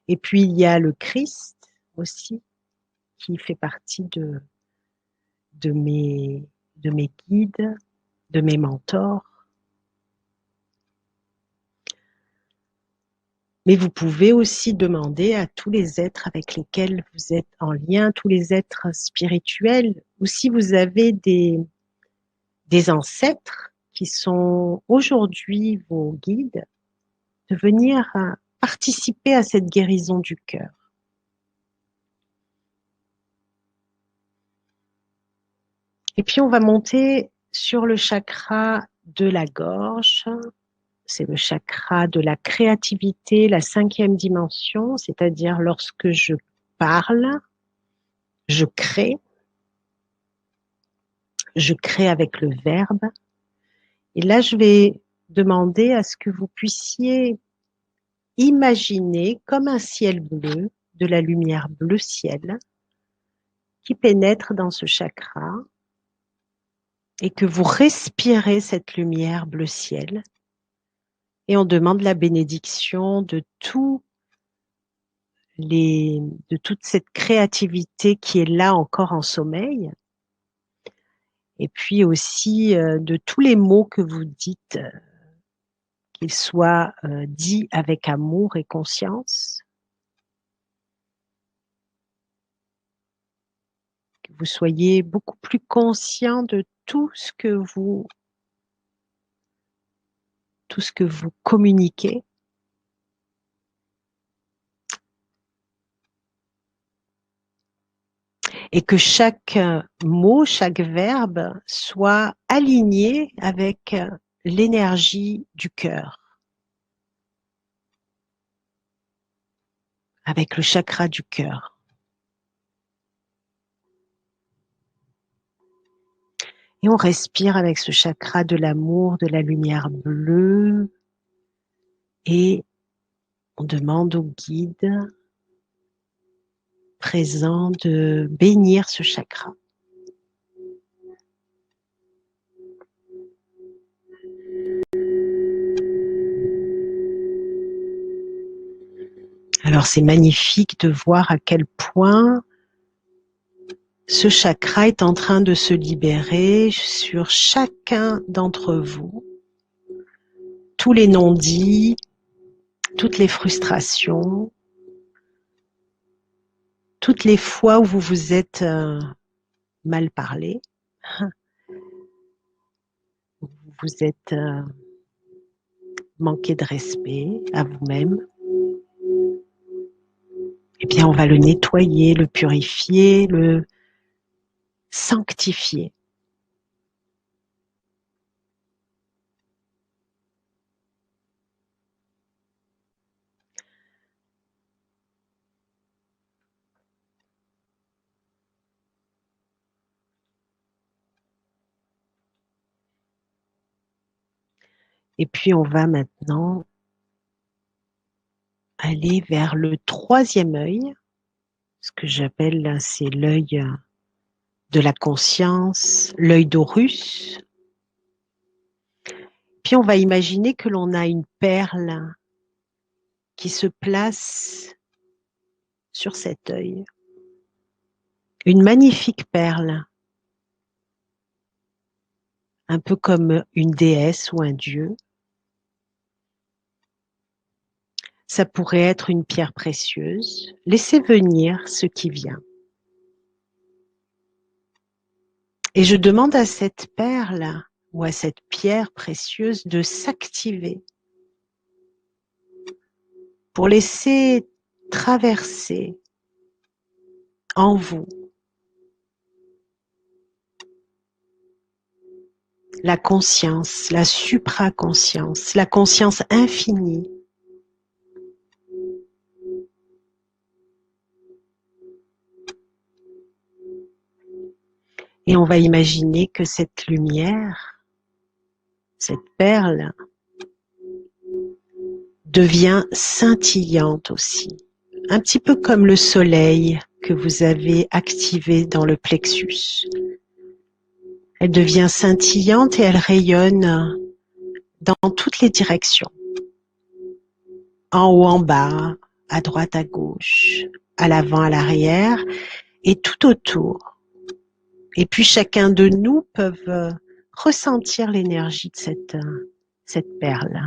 Et puis il y a le Christ aussi qui fait partie de mes guides, de mes mentors. Mais vous pouvez aussi demander à tous les êtres avec lesquels vous êtes en lien, tous les êtres spirituels, ou si vous avez des ancêtres qui sont aujourd'hui vos guides, de venir participer à cette guérison du cœur. Et puis on va monter sur le chakra de la gorge. C'est le chakra de la créativité, la 5e dimension, c'est-à-dire lorsque je parle, je crée avec le verbe. Et là, je vais demander à ce que vous puissiez imaginer comme un ciel bleu, de la lumière bleu ciel, qui pénètre dans ce chakra et que vous respirez cette lumière bleu ciel. Et on demande la bénédiction de toute cette créativité qui est là encore en sommeil. Et puis aussi de tous les mots que vous dites, qu'ils soient dits avec amour et conscience. Que vous soyez beaucoup plus conscient de tout ce que vous communiquez. Et que chaque mot, chaque verbe soit aligné avec l'énergie du cœur, avec le chakra du cœur. Et on respire avec ce chakra de l'amour, de la lumière bleue, et on demande au guide présent de bénir ce chakra. Alors c'est magnifique de voir à quel point ce chakra est en train de se libérer sur chacun d'entre vous. Tous les non-dits, toutes les frustrations, toutes les fois où vous vous êtes mal parlé, où vous vous êtes manqué de respect à vous-même. Eh bien, on va le nettoyer, le purifier, le sanctifier. Et puis, on va maintenant aller vers le 3e œil. Ce que j'appelle là, c'est l'œil de la conscience, l'œil d'Horus. Puis on va imaginer que l'on a une perle qui se place sur cet œil. Une magnifique perle, un peu comme une déesse ou un dieu. Ça pourrait être une pierre précieuse. Laissez venir ce qui vient. Et je demande à cette perle ou à cette pierre précieuse de s'activer pour laisser traverser en vous la conscience, la supraconscience, la conscience infinie. Et on va imaginer que cette lumière, cette perle, devient scintillante aussi. Un petit peu comme le soleil que vous avez activé dans le plexus. Elle devient scintillante et elle rayonne dans toutes les directions. En haut, en bas, à droite, à gauche, à l'avant, à l'arrière et tout autour. Et puis chacun de nous peut ressentir l'énergie de cette perle.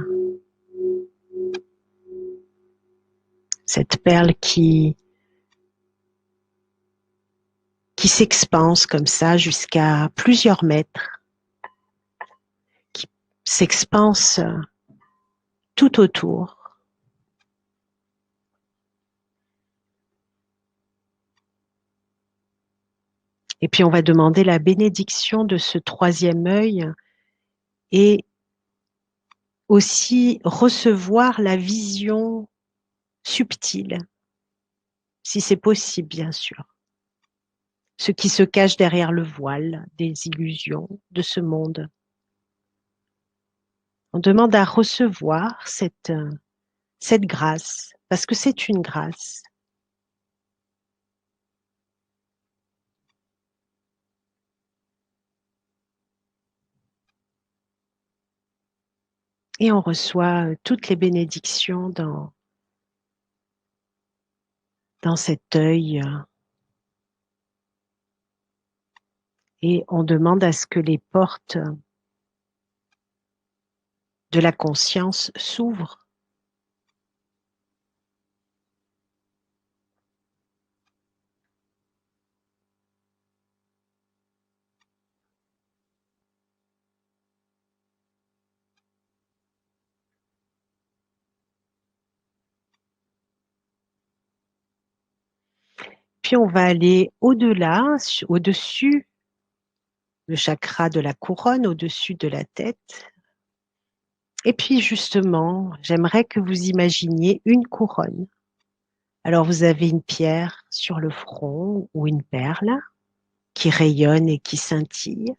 Cette perle qui s'expanse comme ça jusqu'à plusieurs mètres, qui s'expanse tout autour. Et puis, on va demander la bénédiction de ce troisième œil et aussi recevoir la vision subtile, si c'est possible, bien sûr. Ce qui se cache derrière le voile des illusions de ce monde. On demande à recevoir cette grâce, parce que c'est une grâce. Et on reçoit toutes les bénédictions dans cet œil. Et on demande à ce que les portes de la conscience s'ouvrent. Puis on va aller au-delà, au-dessus le chakra de la couronne, au-dessus de la tête. Et puis justement, j'aimerais que vous imaginiez une couronne. Alors vous avez une pierre sur le front ou une perle qui rayonne et qui scintille.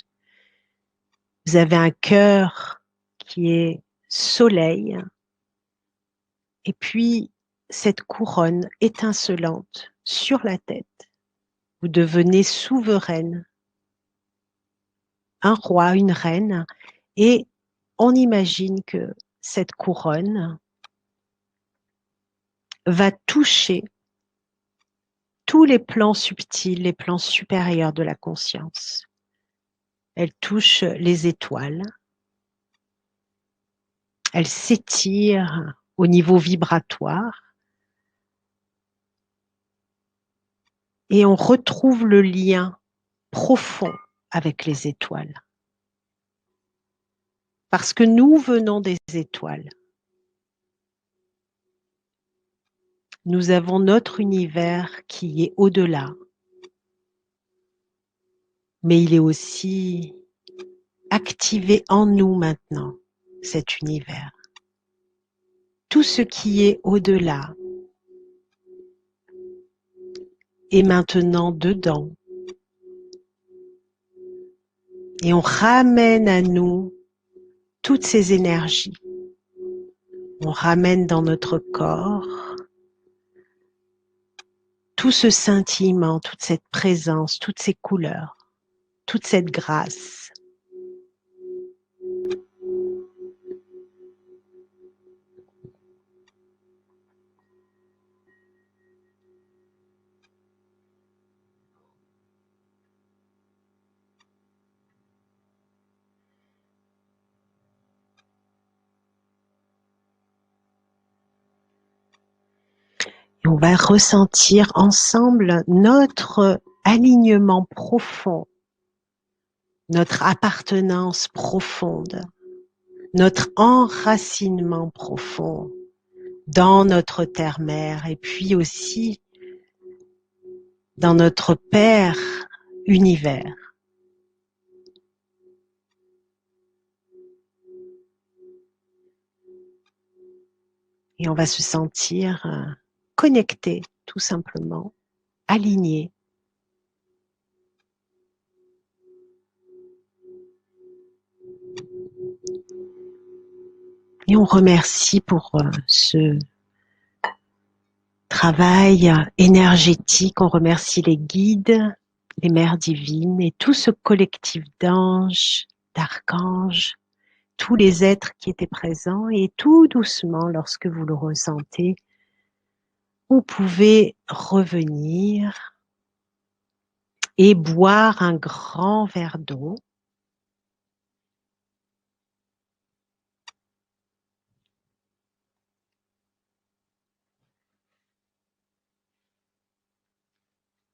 Vous avez un cœur qui est soleil. Et puis cette couronne étincelante sur la tête. Vous devenez souveraine, un roi, une reine, et on imagine que cette couronne va toucher tous les plans subtils, les plans supérieurs de la conscience. Elle touche les étoiles, elle s'étire au niveau vibratoire et on retrouve le lien profond avec les étoiles. Parce que nous venons des étoiles. Nous avons notre univers qui est au-delà, mais il est aussi activé en nous maintenant, cet univers. Tout ce qui est au-delà est maintenant dedans. Et on ramène à nous toutes ces énergies. On ramène dans notre corps tout ce scintillement, toute cette présence, toutes ces couleurs, toute cette grâce. Et on va ressentir ensemble notre alignement profond, notre appartenance profonde, notre enracinement profond dans notre terre-mère et puis aussi dans notre Père univers. Et on va se sentir connecté, tout simplement, aligné. Et on remercie pour ce travail énergétique. On remercie les guides, les mères divines et tout ce collectif d'anges, d'archanges, tous les êtres qui étaient présents. Et tout doucement, lorsque vous le ressentez, vous pouvez revenir et boire un grand verre d'eau.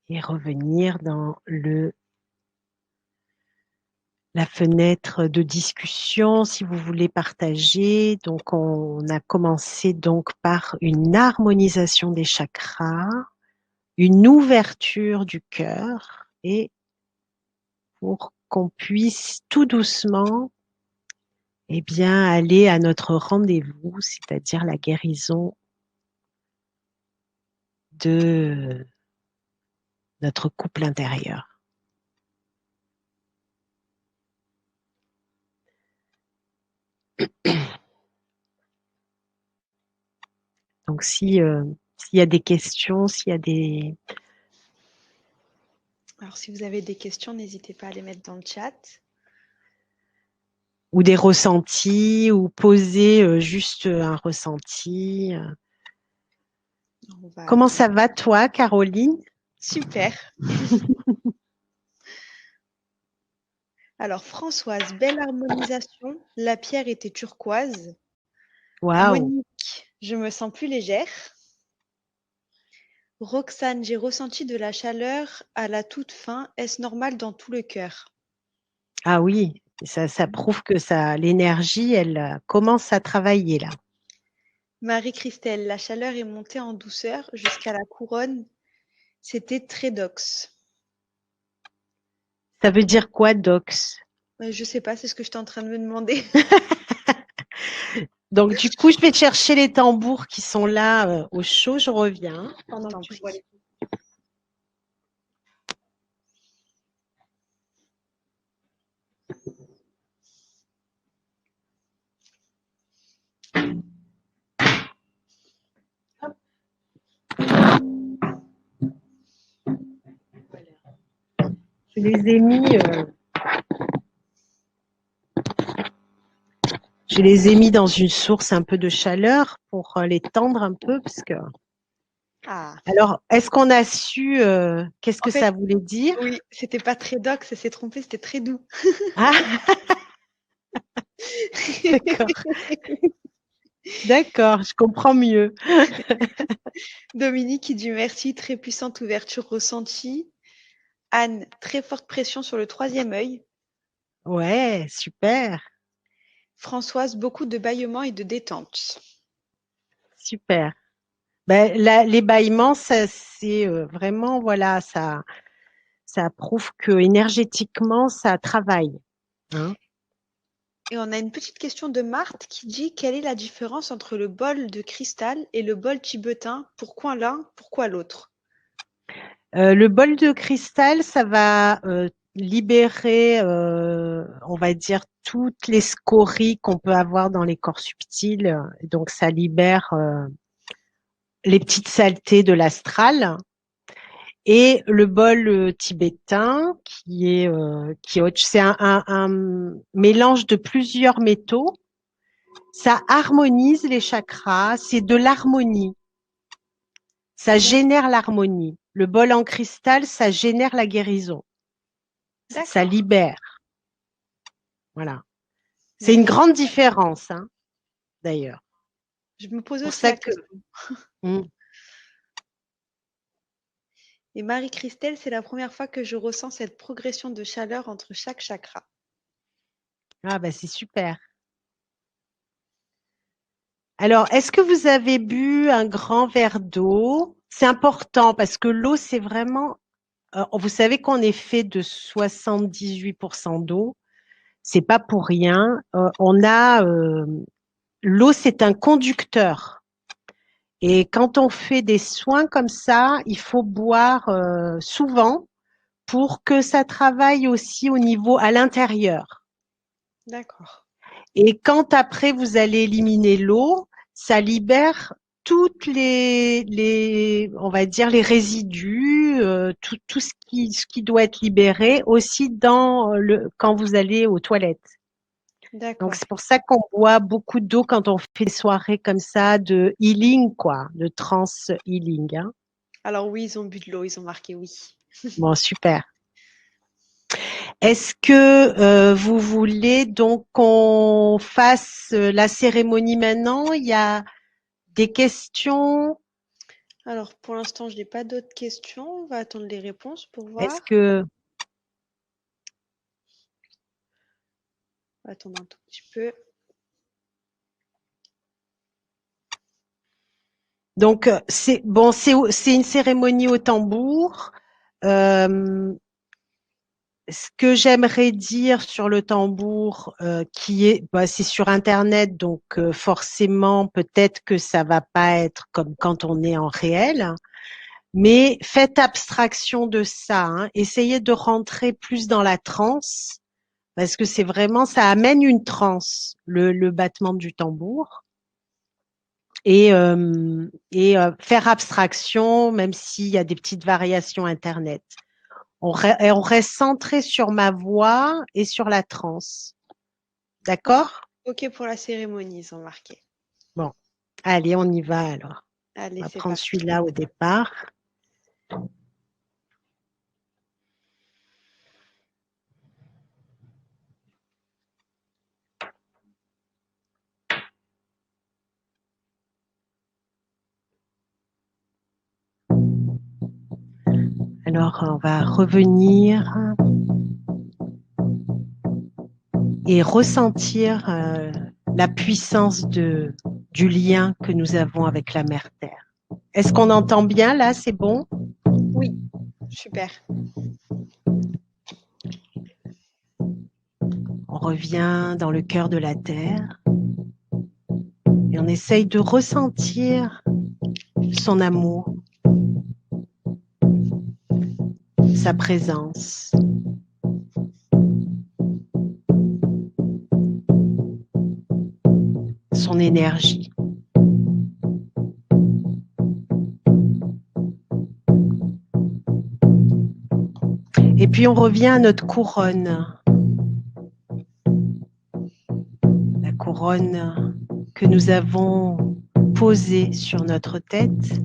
Et revenir dans la fenêtre de discussion si vous voulez partager. Donc, on a commencé donc par une harmonisation des chakras, une ouverture du cœur et pour qu'on puisse tout doucement eh bien, aller à notre rendez-vous, c'est-à-dire la guérison de notre couple intérieur. Donc, s'il y a des questions, s'il y a des... Alors, si vous avez des questions, n'hésitez pas à les mettre dans le chat. Ou des ressentis, ou poser juste un ressenti. Comment ça va, toi, Caroline? Super. Alors, Françoise, belle harmonisation. La pierre était turquoise. Waouh! Monique, je me sens plus légère. Roxane, j'ai ressenti de la chaleur à la toute fin. Est-ce normal dans tout le cœur? Ah oui, ça prouve que l'énergie, elle commence à travailler là. Marie-Christelle, la chaleur est montée en douceur jusqu'à la couronne. C'était très dox. Ça veut dire quoi, Dox? Je sais pas, c'est ce que j'étais en train de me demander. Donc, du coup, je vais chercher les tambours qui sont là au chaud. Je reviens pendant que tu vois les... Je les ai mis... Je les ai mis dans une source un peu de chaleur pour les tendre un peu, parce que... Ah. Alors, est-ce qu'on a su qu'est-ce que ça voulait dire? Oui, c'était pas très dox, elle s'est trompée, c'était très doux. Ah, d'accord. D'accord, je comprends mieux. Dominique qui dit merci, très puissante ouverture ressentie. Anne, très forte pression sur le troisième œil. Ouais, super. Françoise, beaucoup de bâillements et de détente. Super. Ben, les bâillements, c'est vraiment, voilà, ça prouve que énergétiquement, ça travaille. Hein. Et on a une petite question de Marthe qui dit quelle est la différence entre le bol de cristal et le bol tibétain? Pourquoi l'un, pourquoi l'autre? Le bol de cristal, ça va libérer, on va dire, toutes les scories qu'on peut avoir dans les corps subtils. Donc, ça libère les petites saletés de l'astral. Et le bol tibétain, c'est un mélange de plusieurs métaux. Ça harmonise les chakras, c'est de l'harmonie. Ça génère l'harmonie. Le bol en cristal, ça génère la guérison. Ça libère. Voilà. C'est une grande différence, hein, d'ailleurs. Je me pose aussi la question. Et Marie-Christelle, c'est la première fois que je ressens cette progression de chaleur entre chaque chakra. Ah bah c'est super. Alors, est-ce que vous avez bu un grand verre d'eau? C'est important parce que l'eau, c'est vraiment... vous savez qu'on est fait de 78% d'eau. C'est pas pour rien. L'eau, c'est un conducteur. Et quand on fait des soins comme ça, il faut boire souvent pour que ça travaille aussi au niveau à l'intérieur. D'accord. Et quand après vous allez éliminer l'eau, ça libère toutes on va dire les résidus, tout ce qui doit être libéré aussi quand vous allez aux toilettes. Donc c'est pour ça qu'on boit beaucoup d'eau quand on fait des soirées comme ça de healing, quoi, de trance healing. Hein. Alors oui, ils ont bu de l'eau, ils ont marqué oui. Bon, super. Est-ce que vous voulez donc qu'on fasse la cérémonie maintenant? Il y a des questions? Alors pour l'instant, je n'ai pas d'autres questions. On va attendre les réponses pour voir. Est-ce que... On va attendre un tout petit peu. Donc, c'est une cérémonie au tambour. ce que j'aimerais dire sur le tambour, c'est sur Internet, donc forcément, peut-être que ça va pas être comme quand on est en réel, mais faites abstraction de ça, hein. Essayez de rentrer plus dans la transe, parce que c'est vraiment, ça amène une transe, le battement du tambour. Faire abstraction, même s'il y a des petites variations Internet. On reste centré sur ma voix et sur la transe. D'accord? Ok pour la cérémonie, ils ont marqué. Bon, allez, on y va alors. Allez, On va c'est prendre parti. celui-là au départ. Alors, on va revenir et ressentir la puissance du lien que nous avons avec la Mère Terre. Est-ce qu'on entend bien là? C'est bon? Oui, super. On revient dans le cœur de la Terre et on essaye de ressentir son amour, sa présence. Son énergie. Et puis on revient à notre couronne. La couronne que nous avons posée sur notre tête.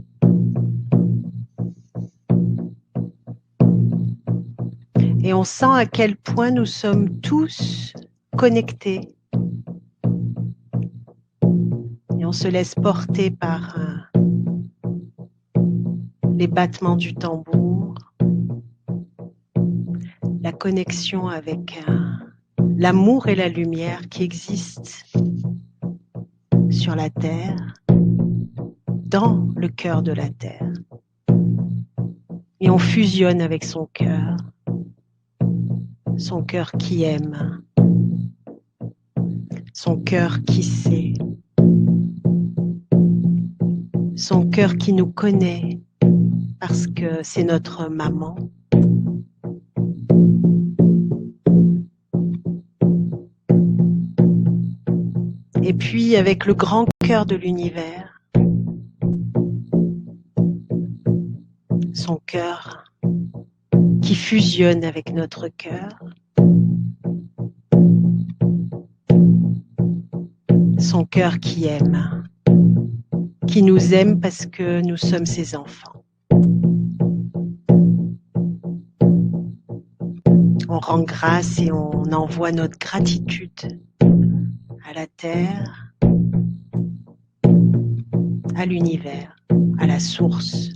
Et on sent à quel point nous sommes tous connectés. Et on se laisse porter par les battements du tambour, la connexion avec l'amour et la lumière qui existent sur la terre, dans le cœur de la terre. Et on fusionne avec son cœur qui aime, son cœur qui sait, son cœur qui nous connaît parce que c'est notre maman. Et puis avec le grand cœur de l'univers, son cœur qui fusionne avec notre cœur, son cœur qui aime, qui nous aime parce que nous sommes ses enfants. On rend grâce et on envoie notre gratitude à la terre, à l'univers, à la source.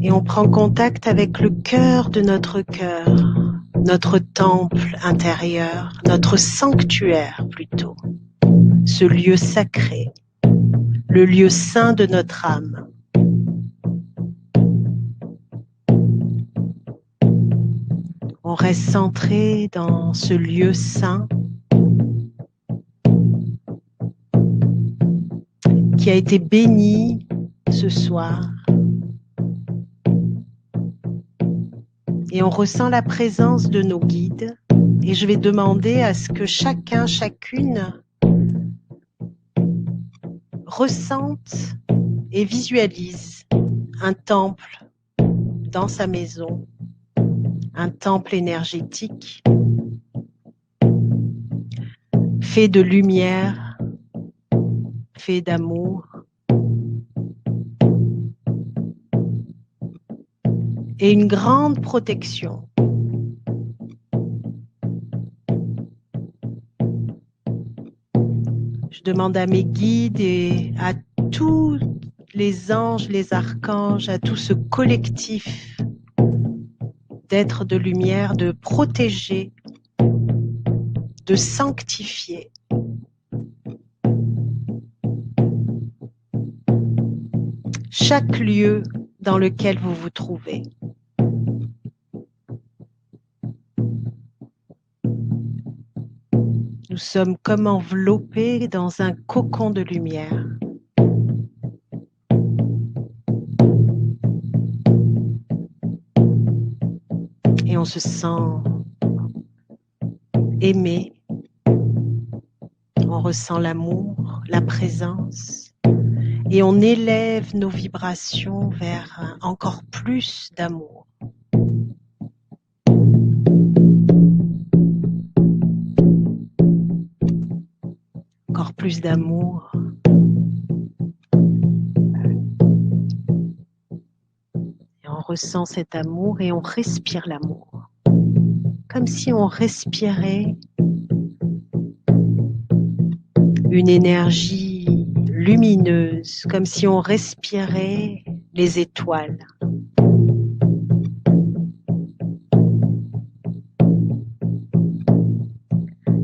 Et on prend contact avec le cœur de notre cœur, notre temple intérieur, notre sanctuaire plutôt, ce lieu sacré, le lieu saint de notre âme. On reste centré dans ce lieu saint qui a été béni ce soir. Et on ressent la présence de nos guides. Et je vais demander à ce que chacun, chacune ressente et visualise un temple dans sa maison, un temple énergétique fait de lumière, fait d'amour et une grande protection. Je demande à mes guides et à tous les anges, les archanges, à tout ce collectif d'êtres de lumière, de protéger, de sanctifier chaque lieu dans lequel vous vous trouvez. Nous sommes comme enveloppés dans un cocon de lumière. Et on se sent aimé. On ressent l'amour, la présence. Et on élève nos vibrations vers encore plus d'amour. Encore plus d'amour. Et on ressent cet amour et on respire l'amour. Comme si on respirait une énergie lumineuse, comme si on respirait les étoiles.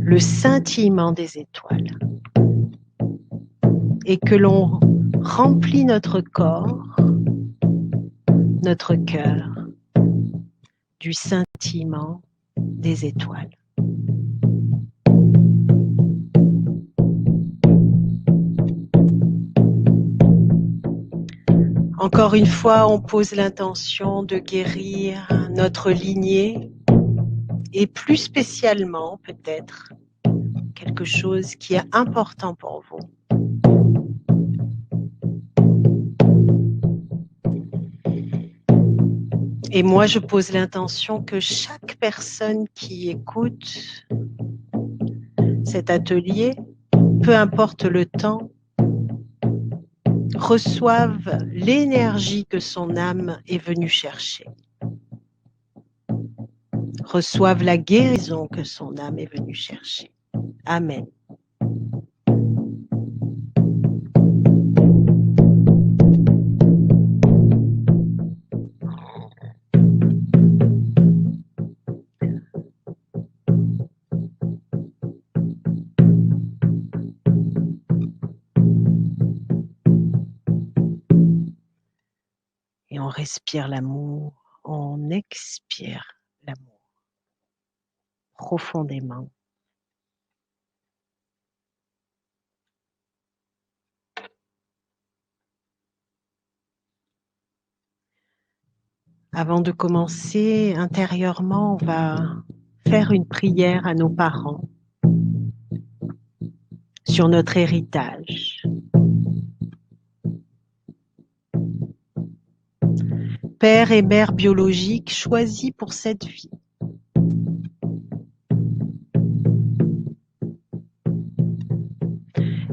Le scintillement des étoiles. Et que l'on remplit notre corps, notre cœur, du scintillement des étoiles. Encore une fois, on pose l'intention de guérir notre lignée et plus spécialement peut-être quelque chose qui est important pour vous. Et moi, je pose l'intention que chaque personne qui écoute cet atelier, peu importe le temps, reçoive l'énergie que son âme est venue chercher. Reçoive la guérison que son âme est venue chercher. Amen. Et on respire l'amour, on expire l'amour profondément. Avant de commencer, intérieurement, on va faire une prière à nos parents sur notre héritage. Père et mère biologiques choisis pour cette vie.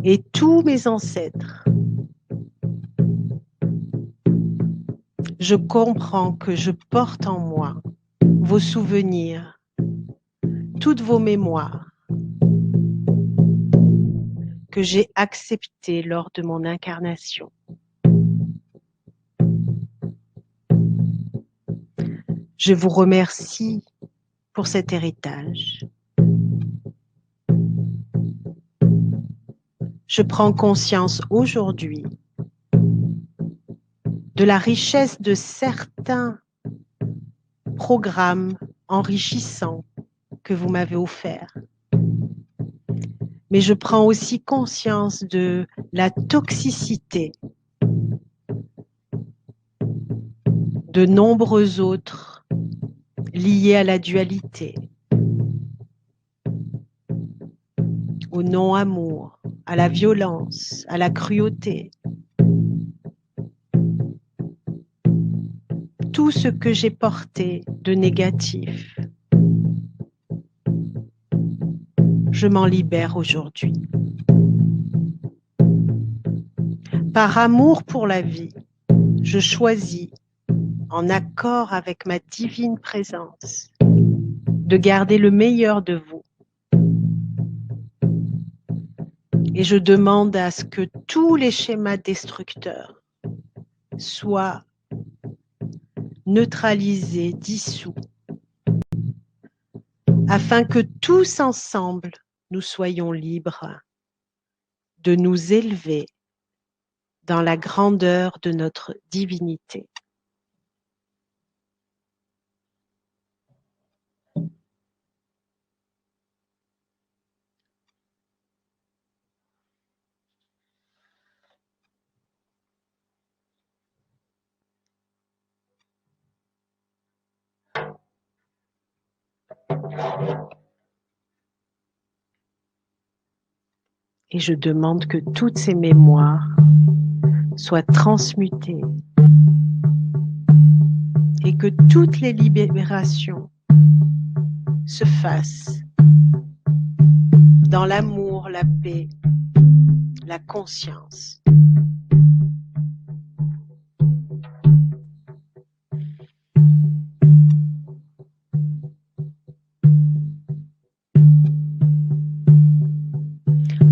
Et tous mes ancêtres, je comprends que je porte en moi vos souvenirs, toutes vos mémoires que j'ai acceptées lors de mon incarnation. Je vous remercie pour cet héritage. Je prends conscience aujourd'hui de la richesse de certains programmes enrichissants que vous m'avez offerts. Mais je prends aussi conscience de la toxicité de nombreux autres liés à la dualité, au non-amour, à la violence, à la cruauté. Tout ce que j'ai porté de négatif, je m'en libère aujourd'hui. Par amour pour la vie, je choisis, en accord avec ma divine présence, de garder le meilleur de vous. Et je demande à ce que tous les schémas destructeurs soient neutralisés, dissous, afin que tous ensemble, nous soyons libres de nous élever dans la grandeur de notre divinité. Et je demande que toutes ces mémoires soient transmutées et que toutes les libérations se fassent dans l'amour, la paix, la conscience.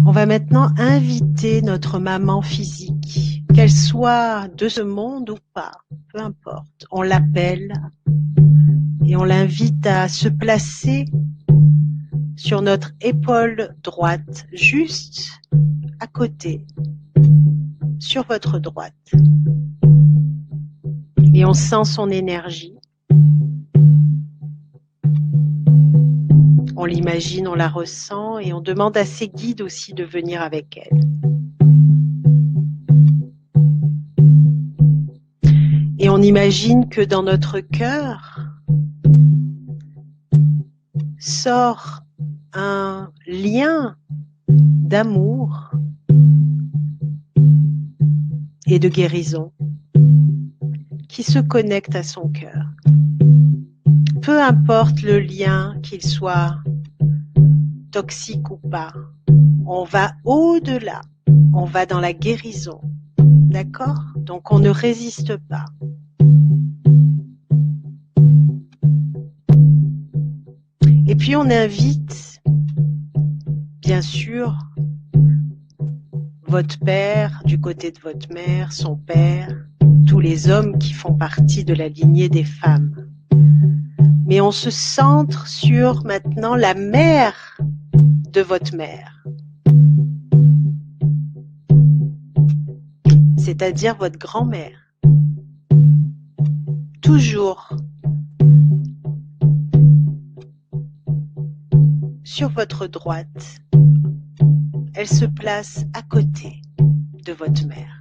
On va maintenant inviter notre maman physique, qu'elle soit de ce monde ou pas, peu importe. On l'appelle et on l'invite à se placer sur notre épaule droite, juste à côté, sur votre droite. Et on sent son énergie. On l'imagine, on la ressent et on demande à ses guides aussi de venir avec elle. Et on imagine que dans notre cœur sort un lien d'amour et de guérison qui se connecte à son cœur. Peu importe le lien, qu'il soit toxique ou pas, on va au-delà, on va dans la guérison, d'accord? Donc on ne résiste pas. Et puis on invite, bien sûr, votre père, du côté de votre mère, son père, tous les hommes qui font partie de la lignée des femmes. Mais on se centre sur maintenant la mère de votre mère, c'est-à-dire votre grand-mère. Toujours sur votre droite, elle se place à côté de votre mère.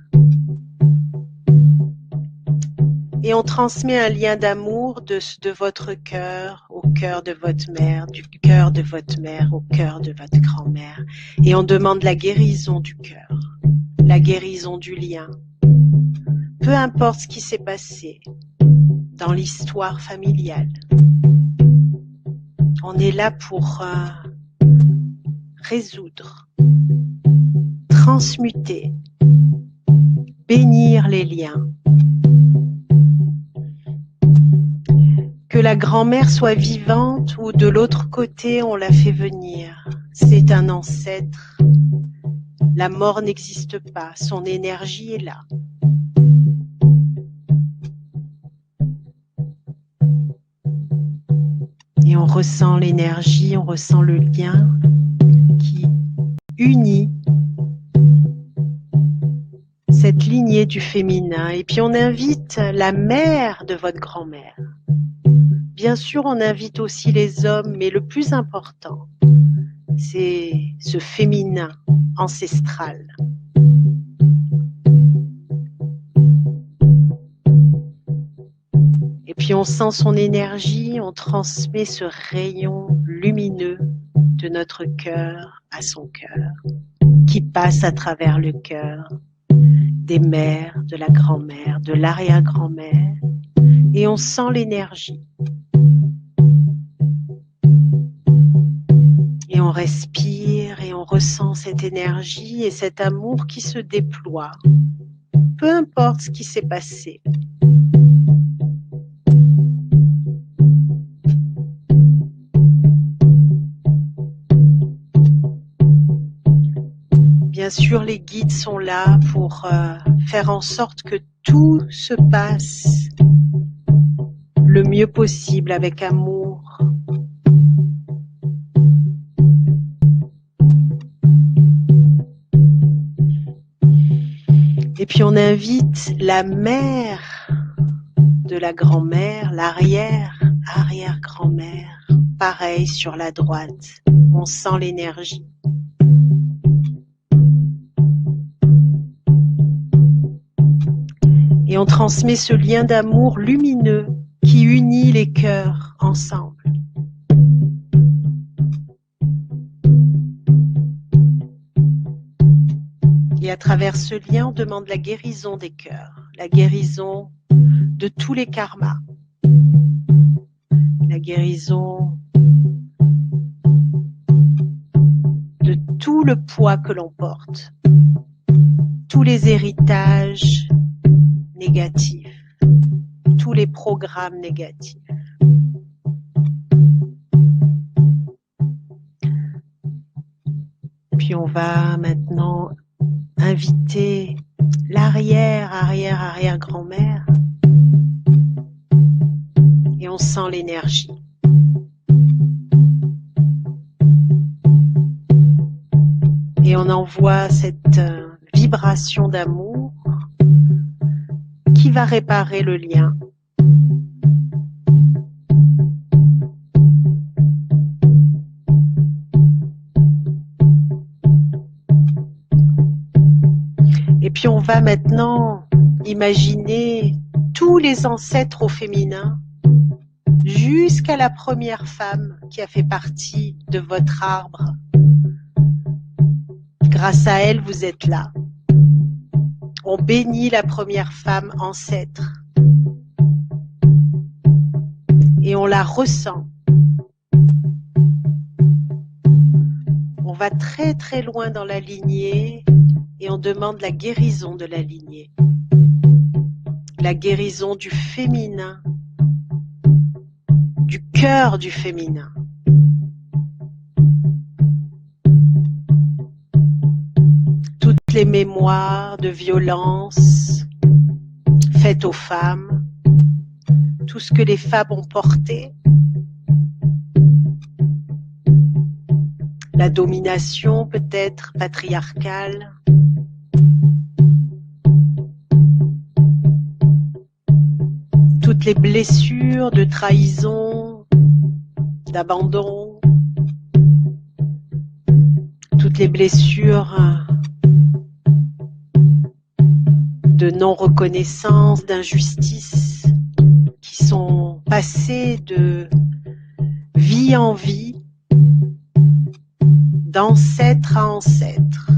Et on transmet un lien d'amour de votre cœur au cœur de votre mère, du cœur de votre mère au cœur de votre grand-mère. Et on demande la guérison du cœur, la guérison du lien. Peu importe ce qui s'est passé dans l'histoire familiale. On est là pour résoudre, transmuter, bénir les liens. Que la grand-mère soit vivante ou de l'autre côté, on la fait venir. C'est un ancêtre. La mort n'existe pas. Son énergie est là. Et on ressent l'énergie, on ressent le lien qui unit cette lignée du féminin. Et puis on invite la mère de votre grand-mère. Bien sûr, on invite aussi les hommes, mais le plus important, c'est ce féminin ancestral. Et puis on sent son énergie, on transmet ce rayon lumineux de notre cœur à son cœur, qui passe à travers le cœur des mères, de la grand-mère, de l'arrière-grand-mère, et on sent l'énergie. Et on respire et on ressent cette énergie et cet amour qui se déploie, peu importe ce qui s'est passé. Bien sûr, les guides sont là pour faire en sorte que tout se passe le mieux possible avec amour. Et puis on invite la mère de la grand-mère, l'arrière-grand-mère, pareil sur la droite. On sent l'énergie. Et on transmet ce lien d'amour lumineux qui unit les cœurs ensemble. Et à travers ce lien, on demande la guérison des cœurs, la guérison de tous les karmas, la guérison de tout le poids que l'on porte, tous les héritages négatifs, tous les programmes négatifs. Puis on va maintenant inviter l'arrière-arrière-arrière-grand-mère et on sent l'énergie. Et on envoie cette vibration d'amour qui va réparer le lien. Et puis on va maintenant imaginer tous les ancêtres au féminin jusqu'à la première femme qui a fait partie de votre arbre. Grâce à elle, vous êtes là. On bénit la première femme ancêtre et on la ressent. On va très très loin dans la lignée et on demande la guérison de la lignée, la guérison du féminin, du cœur du féminin. Toutes les mémoires de violence faites aux femmes, tout ce que les femmes ont porté, la domination peut-être patriarcale, toutes les blessures de trahison, d'abandon, toutes les blessures de non-reconnaissance, d'injustice, qui sont passées de vie en vie, d'ancêtre à ancêtre.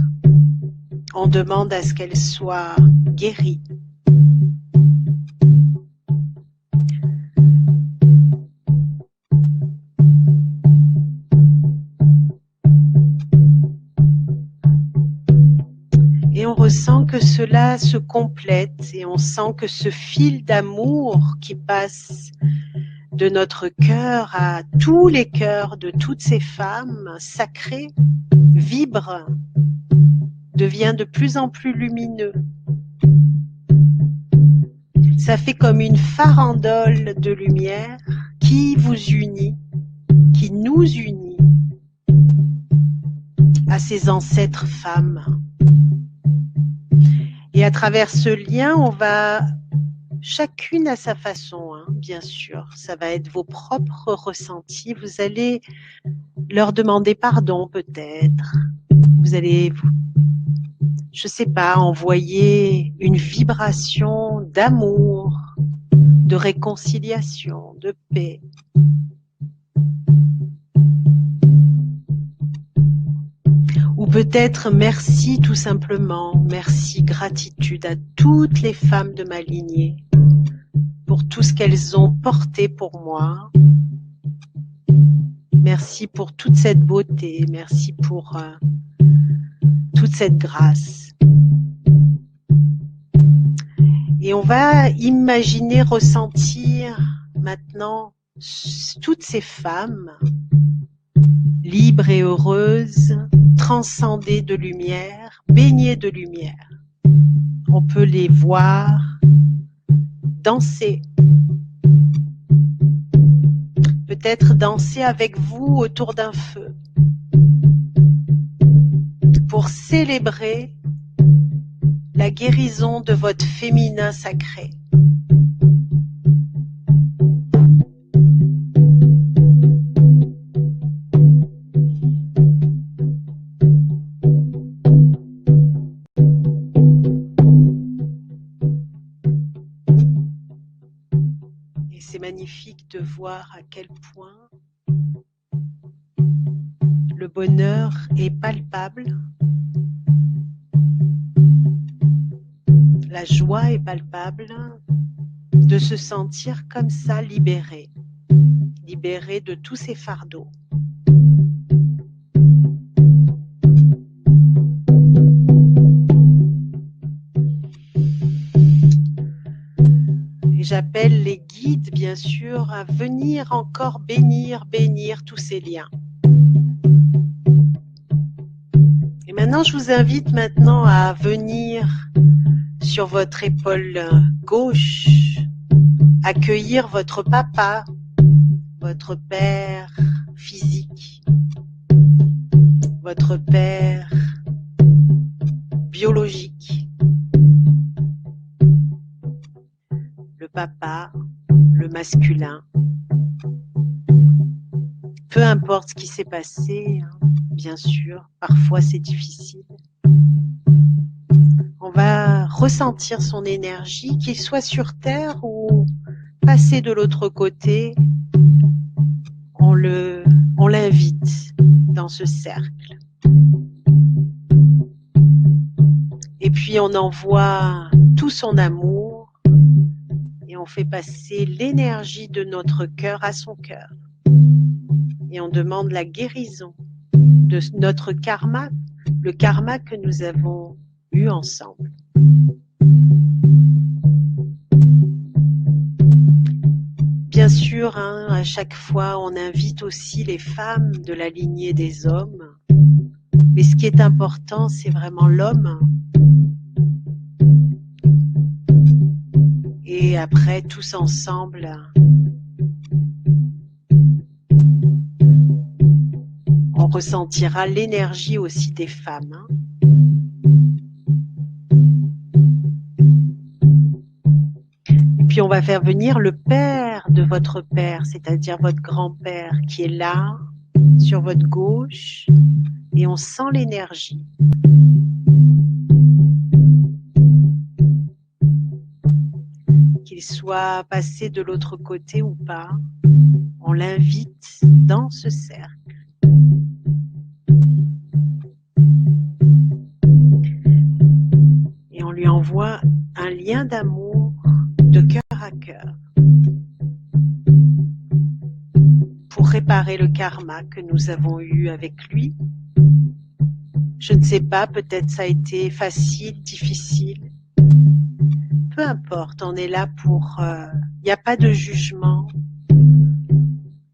On demande à ce qu'elles soient guéries. Et on ressent que cela se complète et on sent que ce fil d'amour qui passe de notre cœur à tous les cœurs de toutes ces femmes sacrées vibre, devient de plus en plus lumineux. Ça fait comme une farandole de lumière qui vous unit, qui nous unit à ces ancêtres femmes. Et à travers ce lien, on va, chacune à sa façon, hein, bien sûr, ça va être vos propres ressentis. Vous allez leur demander pardon peut-être. Vous allez, je sais pas, envoyer une vibration d'amour, de réconciliation, de paix. Ou peut-être merci tout simplement, merci, gratitude à toutes les femmes de ma lignée pour tout ce qu'elles ont porté pour moi. Merci pour toute cette beauté, merci pour toute cette grâce. Et on va imaginer, ressentir maintenant toutes ces femmes libres et heureuses, transcendées de lumière, baignées de lumière. On peut les voir danser. Peut-être danser avec vous autour d'un feu pour célébrer la guérison de votre féminin sacré. Et c'est magnifique de voir à quel point le bonheur est palpable. La joie est palpable de se sentir comme ça libéré, libéré de tous ces fardeaux. Et j'appelle les guides, bien sûr, à venir encore bénir tous ces liens. Et maintenant, je vous invite maintenant à venir sur votre épaule gauche, accueillir votre papa, votre père physique, votre père biologique, le papa, le masculin. Peu importe ce qui s'est passé, bien sûr, parfois c'est difficile. On va ressentir son énergie, qu'il soit sur terre ou passé de l'autre côté. On l'invite dans ce cercle. Et puis on envoie tout son amour et on fait passer l'énergie de notre cœur à son cœur. Et on demande la guérison de notre karma, le karma que nous avons eu ensemble. Bien sûr, à chaque fois, on invite aussi les femmes de la lignée des hommes. Mais ce qui est important, c'est vraiment l'homme. Et après, tous ensemble, on ressentira l'énergie aussi des femmes. Et puis on va faire venir le père de votre père, c'est-à-dire votre grand-père qui est là, sur votre gauche, et on sent l'énergie. Qu'il soit passé de l'autre côté ou pas, on l'invite dans ce cercle. Et on lui envoie un lien d'amour de cœur à cœur pour réparer le karma que nous avons eu avec lui. Je ne sais pas, peut-être ça a été facile, difficile. Peu importe, on est là pour... il n'y a pas de jugement.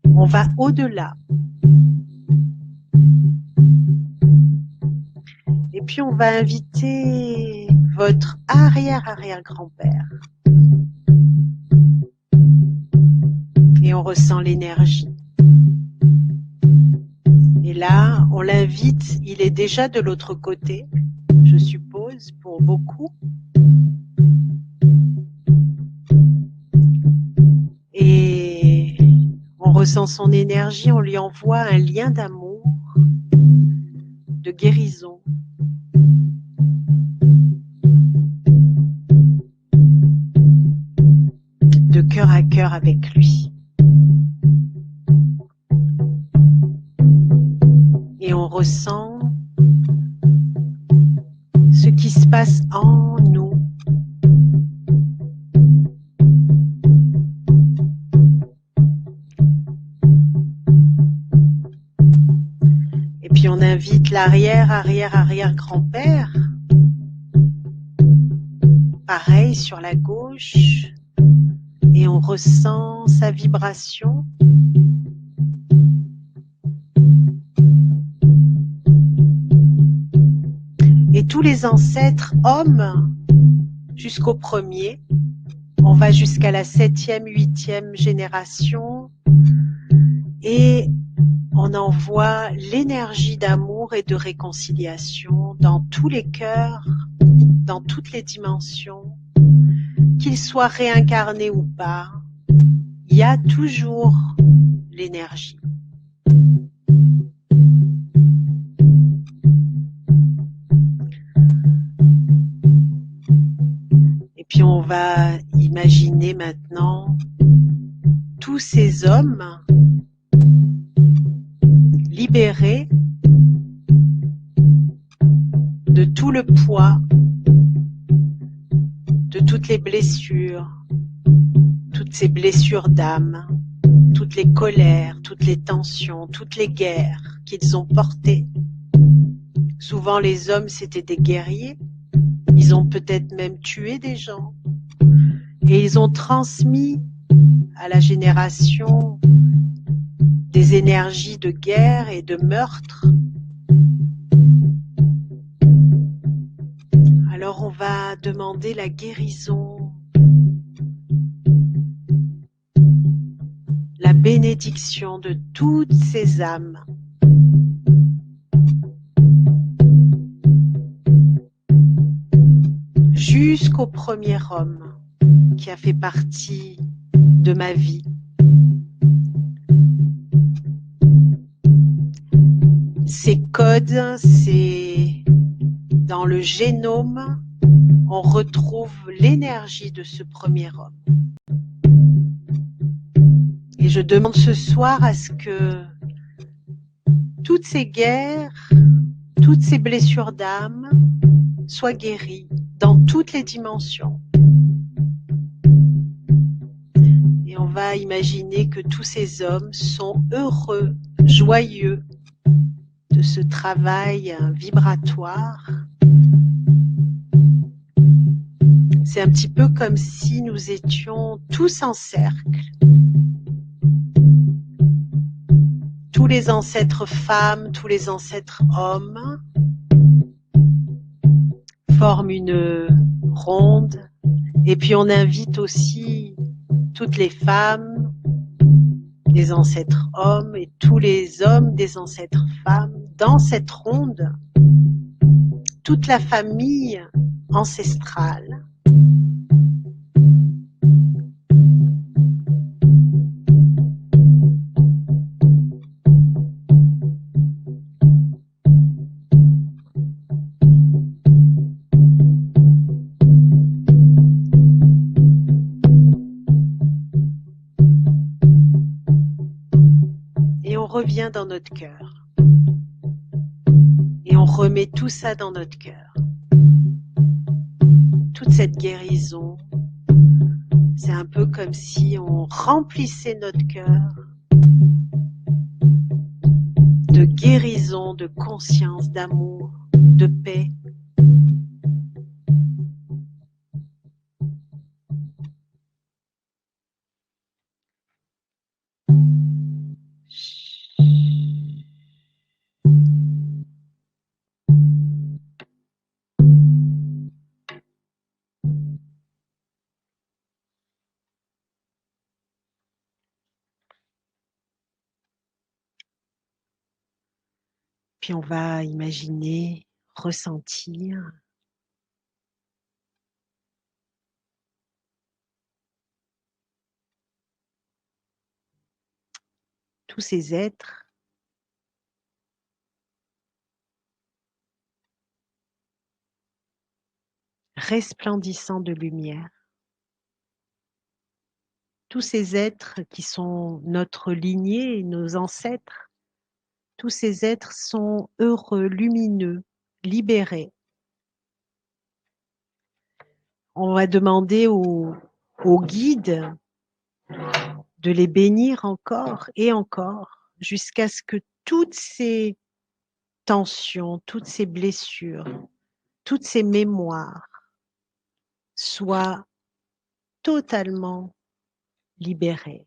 On va au-delà. Et puis on va inviter votre arrière-arrière-grand-père. Et on ressent l'énergie. Et là, on l'invite, il est déjà de l'autre côté, je suppose, pour beaucoup. Et on ressent son énergie, on lui envoie un lien d'amour, de guérison. De cœur à cœur avec lui. Et on ressent ce qui se passe en nous. Et puis on invite l'arrière-arrière-arrière-grand-père. Pareil sur la gauche. Et on ressent sa vibration. Et tous les ancêtres hommes jusqu'au premier, on va jusqu'à la 7e, 8e génération et on envoie l'énergie d'amour et de réconciliation dans tous les cœurs dans toutes les dimensions, qu'ils soient réincarnés ou pas, il y a toujours l'énergie. Et puis on va imaginer maintenant tous ces hommes libérés de tout le poids, de toutes les blessures, toutes ces blessures d'âme, toutes les colères, toutes les tensions, toutes les guerres qu'ils ont portées. Souvent les hommes c'était des guerriers, ils ont peut-être même tué des gens et ils ont transmis à la génération des énergies de guerre et de meurtre. Alors on va demander la guérison, la bénédiction de toutes ces âmes. Jusqu'au premier homme qui a fait partie de ma vie. Ces codes, c'est dans le génome, on retrouve l'énergie de ce premier homme. Et je demande ce soir à ce que toutes ces guerres, toutes ces blessures d'âme soient guéries dans toutes les dimensions. Et on va imaginer que tous ces hommes sont heureux, joyeux de ce travail vibratoire. C'est un petit peu comme si nous étions tous en cercle. Tous les ancêtres femmes, tous les ancêtres hommes forment une ronde. Et puis on invite aussi toutes les femmes des ancêtres hommes et tous les hommes des ancêtres femmes dans cette ronde, toute la famille ancestrale. Et on revient dans notre cœur. Et on remet tout ça dans notre cœur. Toute cette guérison, c'est un peu comme si on remplissait notre cœur de guérison, de conscience, d'amour, de paix. Puis on va imaginer, ressentir tous ces êtres resplendissants de lumière. Tous ces êtres qui sont notre lignée, nos ancêtres, tous ces êtres sont heureux, lumineux, libérés. On va demander aux guides de les bénir encore et encore, jusqu'à ce que toutes ces tensions, toutes ces blessures, toutes ces mémoires soient totalement libérées.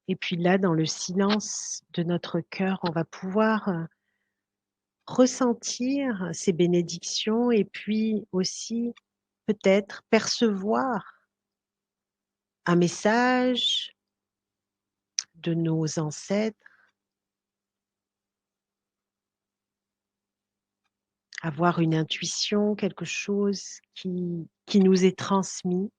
Et puis là, dans le silence de notre cœur, on va pouvoir ressentir ces bénédictions et puis aussi peut-être percevoir un message de nos ancêtres, avoir une intuition, quelque chose qui nous est transmis.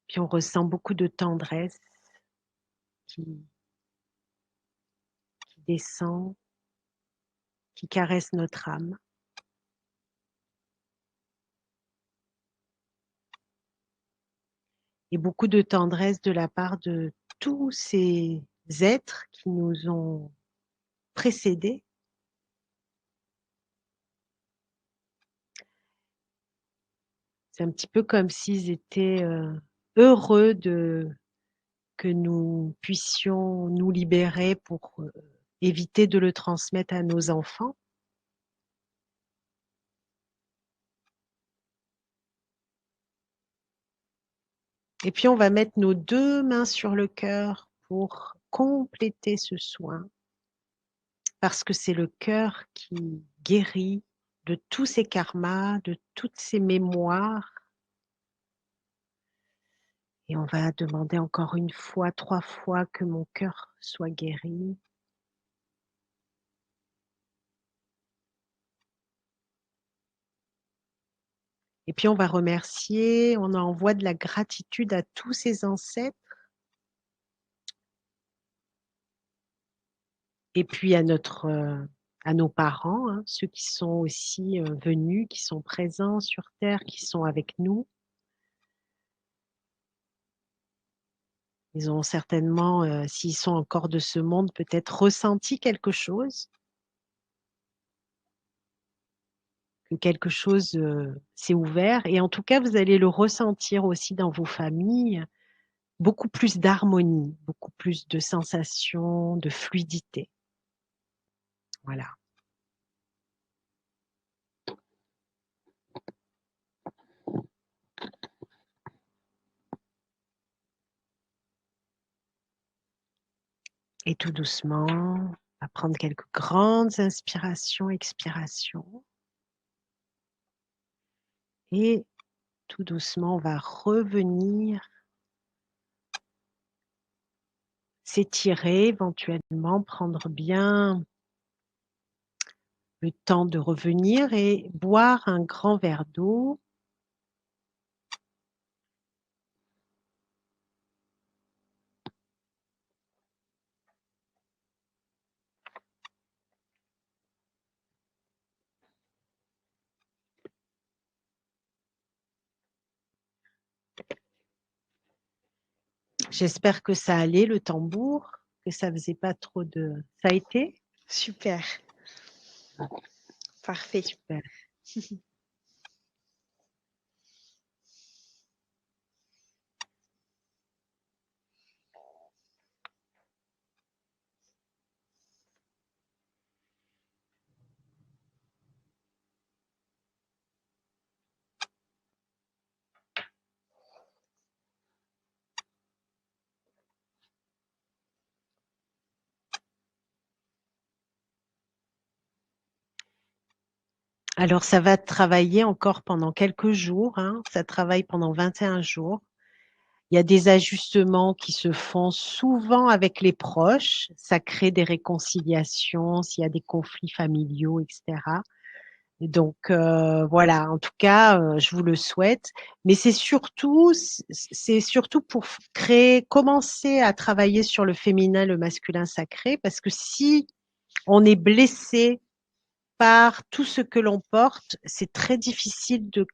Puis on ressent beaucoup de tendresse qui descend, qui caresse notre âme. Et beaucoup de tendresse de la part de tous ces êtres qui nous ont précédés. C'est un petit peu comme s'ils étaient heureux que nous puissions nous libérer pour éviter de le transmettre à nos enfants. Et puis on va mettre nos 2 mains sur le cœur pour compléter ce soin, parce que c'est le cœur qui guérit de tous ces karmas, de toutes ces mémoires. Et on va demander encore 1 fois, 3 fois que mon cœur soit guéri. Et puis on va remercier, on envoie de la gratitude à tous ces ancêtres. Et puis à nos parents, hein, ceux qui sont aussi venus, qui sont présents sur terre, qui sont avec nous. Ils ont certainement, s'ils sont encore de ce monde, peut-être ressenti quelque chose. Que quelque chose s'est ouvert. Et en tout cas, vous allez le ressentir aussi dans vos familles. Beaucoup plus d'harmonie, beaucoup plus de sensations, de fluidité. Voilà. Et tout doucement, on va prendre quelques grandes inspirations, expirations. Et tout doucement, on va revenir s'étirer éventuellement, prendre bien le temps de revenir et boire un grand verre d'eau. J'espère que ça allait, le tambour, que ça faisait pas trop de... Ça a été? Super. Parfait. Super. Alors, ça va travailler encore pendant quelques jours, hein. Ça travaille pendant 21 jours. Il y a des ajustements qui se font souvent avec les proches. Ça crée des réconciliations s'il y a des conflits familiaux, etc. Et donc, voilà, en tout cas, je vous le souhaite. Mais c'est surtout pour commencer à travailler sur le féminin, le masculin sacré, parce que si on est blessé par tout ce que l'on porte, c'est très difficile de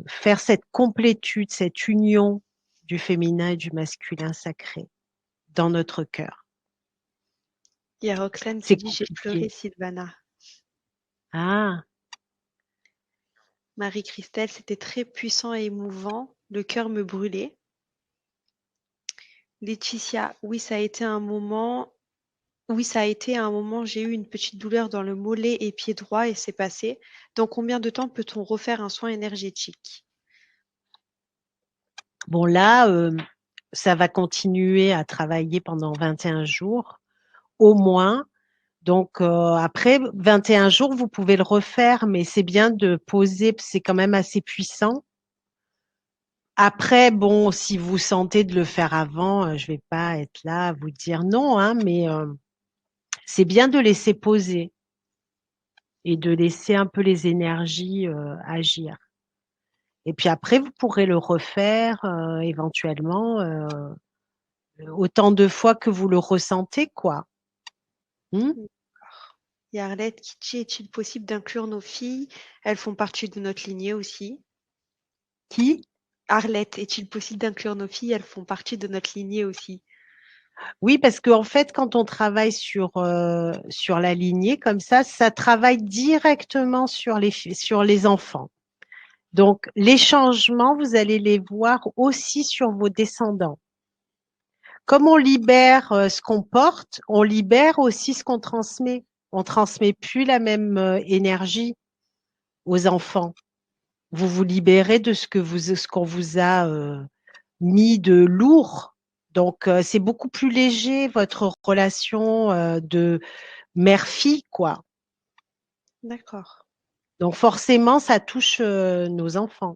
faire cette complétude, cette union du féminin et du masculin sacré dans notre cœur. Il y a Roxane qui C'est dit: «J'ai pleuré, compliqué. Sylvana». Ah, Marie-Christelle: «C'était très puissant et émouvant, le cœur me brûlait». Laetitia, oui, ça a été un moment. Oui, ça a été un moment, j'ai eu une petite douleur dans le mollet et pied droit et c'est passé. Dans combien de temps peut-on refaire un soin énergétique? Bon, là, ça va continuer à travailler pendant 21 jours, au moins. Donc, après 21 jours, vous pouvez le refaire, mais c'est bien de poser, c'est quand même assez puissant. Après, bon, si vous sentez de le faire avant, je vais pas être là à vous dire non, hein, mais c'est bien de laisser poser et de laisser un peu les énergies agir. Et puis après, vous pourrez le refaire éventuellement autant de fois que vous le ressentez, quoi. Hmm. Il y a Arlette qui dit, est-il possible d'inclure nos filles? Elles font partie de notre lignée aussi. Qui? Arlette, est-il possible d'inclure nos filles? Elles font partie de notre lignée aussi. Oui, parce qu'en fait, quand on travaille sur la lignée comme ça travaille directement sur les enfants. Donc, les changements, vous allez les voir aussi sur vos descendants. Comme on libère ce qu'on porte, on libère aussi ce qu'on transmet. On transmet plus la même énergie aux enfants. Vous vous libérez de ce qu'on vous a mis de lourd. Donc, c'est beaucoup plus léger votre relation de mère-fille, quoi. D'accord. Donc, forcément, ça touche nos enfants.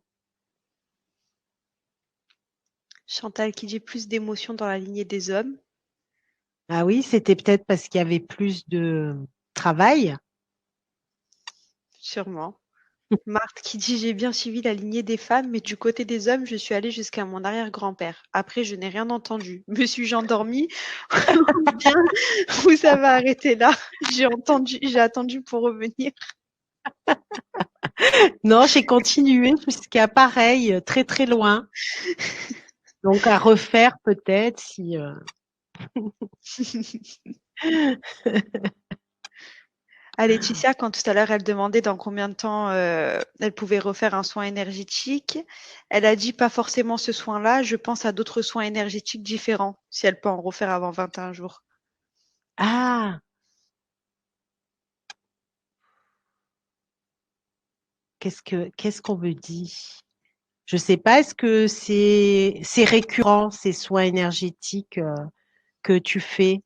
Chantal qui dit plus d'émotions dans la lignée des hommes. Ah oui, c'était peut-être parce qu'il y avait plus de travail. Sûrement. Marthe qui dit j'ai bien suivi la lignée des femmes, mais du côté des hommes, je suis allée jusqu'à mon arrière-grand-père. Après, je n'ai rien entendu. Me suis-je endormie ou bien vous avez arrêté là? J'ai attendu pour revenir. Non, j'ai continué jusqu'à pareil, très très loin. Donc à refaire peut-être si. À Laetitia, quand tout à l'heure elle demandait dans combien de temps elle pouvait refaire un soin énergétique, elle a dit pas forcément ce soin-là, je pense à d'autres soins énergétiques différents, si elle peut en refaire avant 21 jours. Ah, qu'est-ce qu'on me dit? Je sais pas. Est-ce que c'est récurrent ces soins énergétiques que tu fais?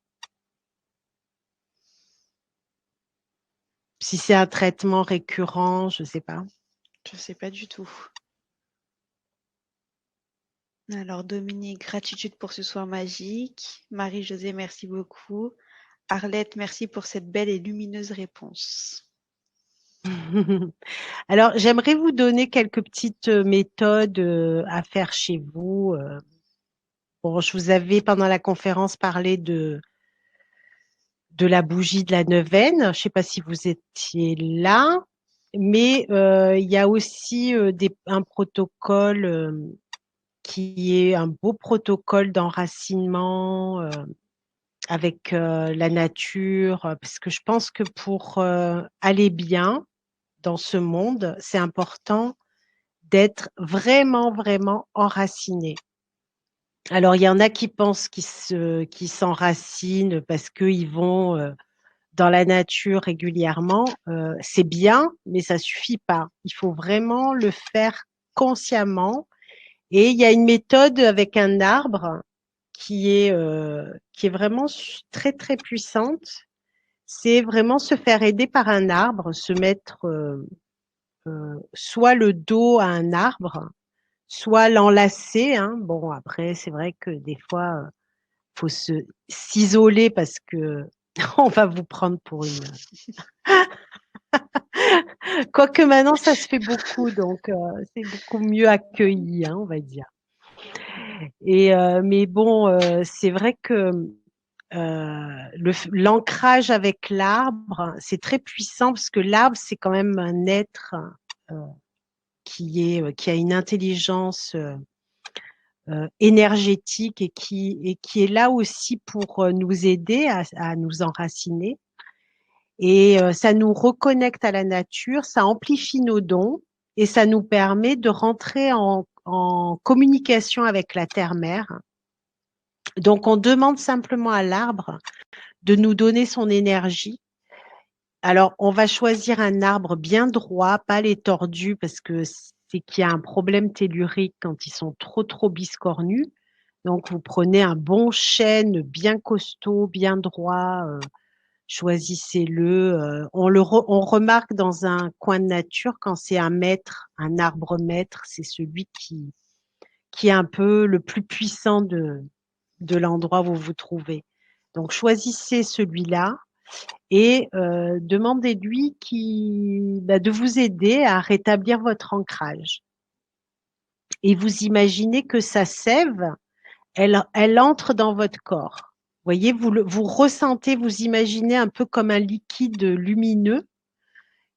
Si c'est un traitement récurrent, je sais pas. Je sais pas du tout. Alors Dominique, gratitude pour ce soir magique. Marie-Josée, merci beaucoup. Arlette, merci pour cette belle et lumineuse réponse. Alors, j'aimerais vous donner quelques petites méthodes à faire chez vous. Bon, je vous avais pendant la conférence parlé de la bougie de la neuvaine. Je ne sais pas si vous étiez là, mais il y a aussi un protocole qui est un beau protocole d'enracinement avec la nature, parce que je pense que pour aller bien dans ce monde, c'est important d'être vraiment, vraiment enraciné. Alors, il y en a qui pensent qu'ils s'enracinent parce qu'ils vont dans la nature régulièrement. C'est bien, mais ça suffit pas. Il faut vraiment le faire consciemment. Et il y a une méthode avec un arbre qui est vraiment très, très puissante. C'est vraiment se faire aider par un arbre, se mettre soit le dos à un arbre, soit l'enlacer, hein. Bon, après, c'est vrai que des fois, faut s'isoler parce que on va vous prendre pour une. Quoique maintenant, ça se fait beaucoup, donc c'est beaucoup mieux accueilli, hein, on va dire. Et mais bon, c'est vrai que l'ancrage avec l'arbre, c'est très puissant parce que l'arbre, c'est quand même un être euh, qui a une intelligence énergétique et qui est là aussi pour nous aider à nous enraciner. Et ça nous reconnecte à la nature, ça amplifie nos dons et ça nous permet de rentrer en communication avec la terre-mère Donc, on demande simplement à l'arbre de nous donner son énergie. Alors, on va choisir un arbre bien droit, pas les tordus, parce que c'est qu'il y a un problème tellurique quand ils sont trop biscornus. Donc, vous prenez un bon chêne bien costaud, bien droit, choisissez-le. On remarque dans un coin de nature quand c'est un maître, un arbre maître, c'est celui qui est un peu le plus puissant de l'endroit où vous vous trouvez. Donc, choisissez celui-là et demandez-lui de vous aider à rétablir votre ancrage. Et vous imaginez que sa sève, elle entre dans votre corps. Vous voyez, vous ressentez, vous imaginez un peu comme un liquide lumineux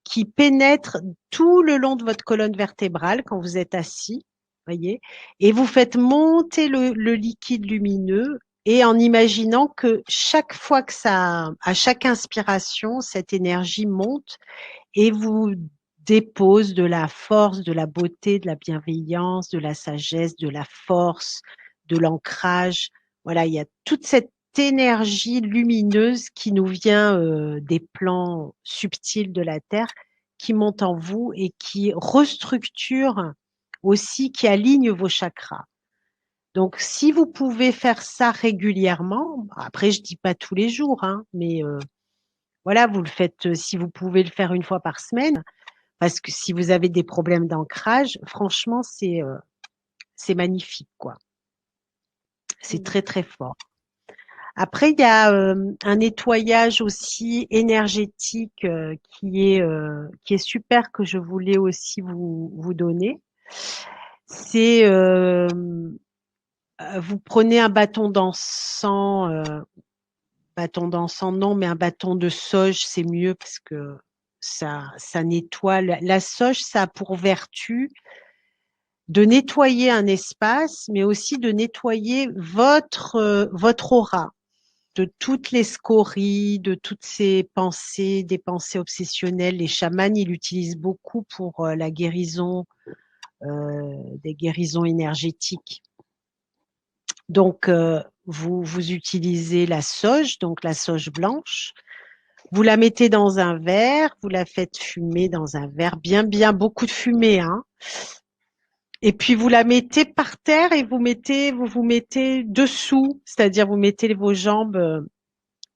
qui pénètre tout le long de votre colonne vertébrale quand vous êtes assis, voyez, et vous faites monter le liquide lumineux et en imaginant que chaque fois que à chaque inspiration, cette énergie monte et vous dépose de la force, de la beauté, de la bienveillance, de la sagesse, de la force, de l'ancrage. Voilà, il y a toute cette énergie lumineuse qui nous vient des plans subtils de la Terre, qui monte en vous et qui restructure aussi, qui aligne vos chakras. Donc, si vous pouvez faire ça régulièrement, après, je dis pas tous les jours, hein, mais voilà, vous le faites, si vous pouvez le faire une fois par semaine, parce que si vous avez des problèmes d'ancrage, franchement, c'est magnifique, quoi. C'est Mmh. très fort. Après, il y a un nettoyage aussi énergétique qui est super que je voulais aussi vous donner. C'est vous prenez un bâton d'encens non, mais un bâton de sauge, c'est mieux parce que ça nettoie. La sauge, ça a pour vertu de nettoyer un espace, mais aussi de nettoyer votre aura de toutes les scories, de toutes ces pensées, des pensées obsessionnelles. Les chamans, ils l'utilisent beaucoup pour la guérison, des guérisons énergétiques. Donc, vous utilisez la sauge, donc la sauge blanche. Vous la mettez dans un verre, vous la faites fumer dans un verre, bien beaucoup de fumée, hein. Et puis vous la mettez par terre et vous mettez dessous, c'est-à-dire vous mettez vos jambes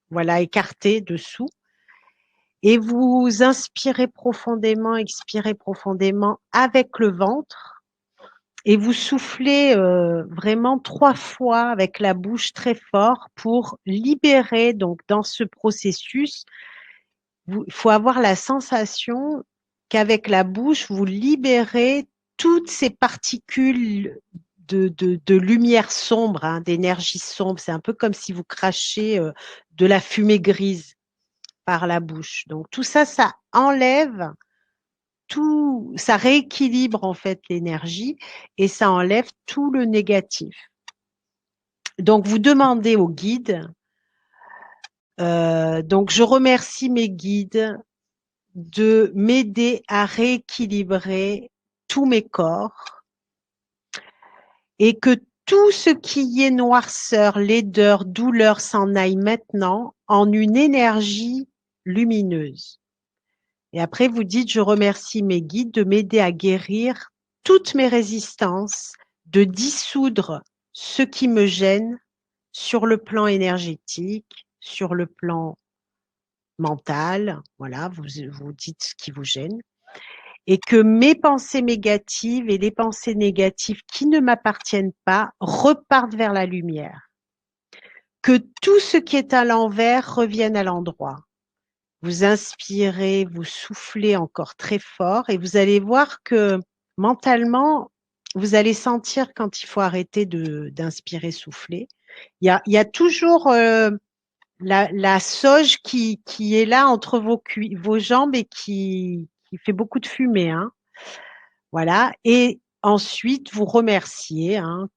voilà écartées dessous et vous inspirez profondément, expirez profondément avec le ventre et vous soufflez vraiment 3 fois avec la bouche très fort pour libérer. Donc dans ce processus, il faut avoir la sensation qu'avec la bouche, vous libérez toutes ces particules de lumière sombre, hein, d'énergie sombre. C'est un peu comme si vous crachez de la fumée grise par la bouche. Donc tout ça, ça enlève tout, ça rééquilibre en fait l'énergie et ça enlève tout le négatif. Donc vous demandez au guide. Donc je remercie mes guides de m'aider à rééquilibrer tous mes corps et que tout ce qui est noirceur, laideur, douleur s'en aille maintenant en une énergie lumineuse. Et après, vous dites, je remercie mes guides de m'aider à guérir toutes mes résistances, de dissoudre ce qui me gêne sur le plan énergétique, sur le plan mental. Voilà, vous dites ce qui vous gêne. Et que mes pensées négatives et les pensées négatives qui ne m'appartiennent pas repartent vers la lumière. Que tout ce qui est à l'envers revienne à l'endroit. Vous inspirez, vous soufflez encore très fort et vous allez voir que mentalement, vous allez sentir quand il faut arrêter d'inspirer, souffler. Il y a toujours la sauge qui est là entre vos jambes et qui fait beaucoup de fumée, hein. Voilà. Et ensuite, vous remerciez, hein.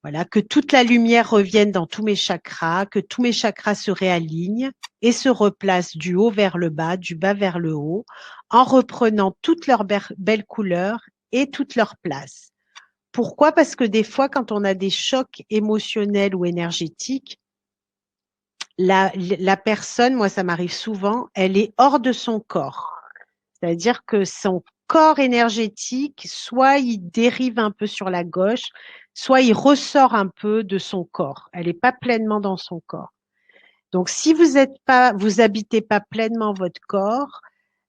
Voilà, que toute la lumière revienne dans tous mes chakras, que tous mes chakras se réalignent et se replacent du haut vers le bas, du bas vers le haut, en reprenant toutes leurs belles couleurs et toute leur place, Pourquoi? Parce que des fois, quand on a des chocs émotionnels ou énergétiques, la personne, moi ça m'arrive souvent, elle est hors de son corps. C'est-à-dire que son corps énergétique, soit il dérive un peu sur la gauche, soit il ressort un peu de son corps. Elle n'est pas pleinement dans son corps. Donc, si vous habitez pas pleinement votre corps,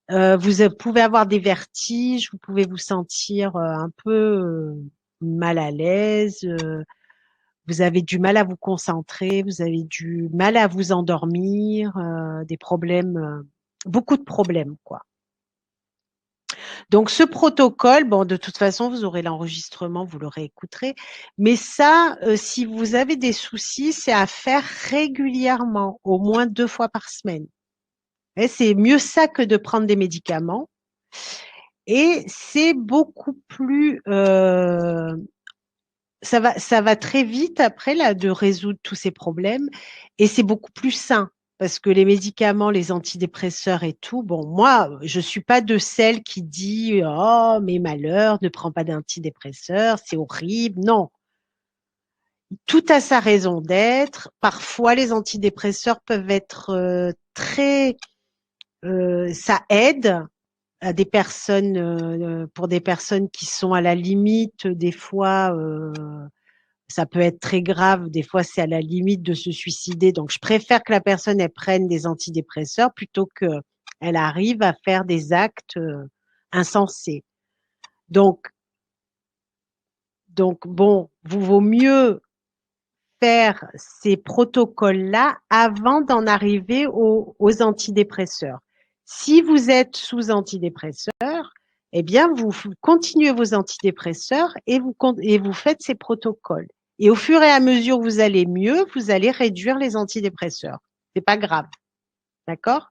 vous pouvez avoir des vertiges, vous pouvez vous sentir un peu mal à l'aise, vous avez du mal à vous concentrer, vous avez du mal à vous endormir, des problèmes, beaucoup de problèmes, quoi. Donc, ce protocole, bon, de toute façon, vous aurez l'enregistrement, vous le réécouterez. Mais ça, si vous avez des soucis, c'est à faire régulièrement, au moins 2 fois par semaine. Et c'est mieux ça que de prendre des médicaments. Et c'est beaucoup plus, ça va très vite après là de résoudre tous ces problèmes et c'est beaucoup plus sain parce que les médicaments, les antidépresseurs et tout, bon, moi, je suis pas de celle qui dit oh mes malheurs, ne prends pas d'antidépresseurs, c'est horrible. Non, tout a sa raison d'être. Parfois, les antidépresseurs peuvent être ça aide à des personnes, pour des personnes qui sont à la limite, des fois, ça peut être très grave, des fois c'est à la limite de se suicider. Donc, je préfère que la personne elle prenne des antidépresseurs plutôt qu'elle arrive à faire des actes insensés. Donc, bon, vous vaut mieux faire ces protocoles-là avant d'en arriver aux antidépresseurs. Si vous êtes sous antidépresseurs, eh bien, vous continuez vos antidépresseurs et vous faites ces protocoles. Et au fur et à mesure que vous allez mieux, vous allez réduire les antidépresseurs. C'est pas grave. D'accord?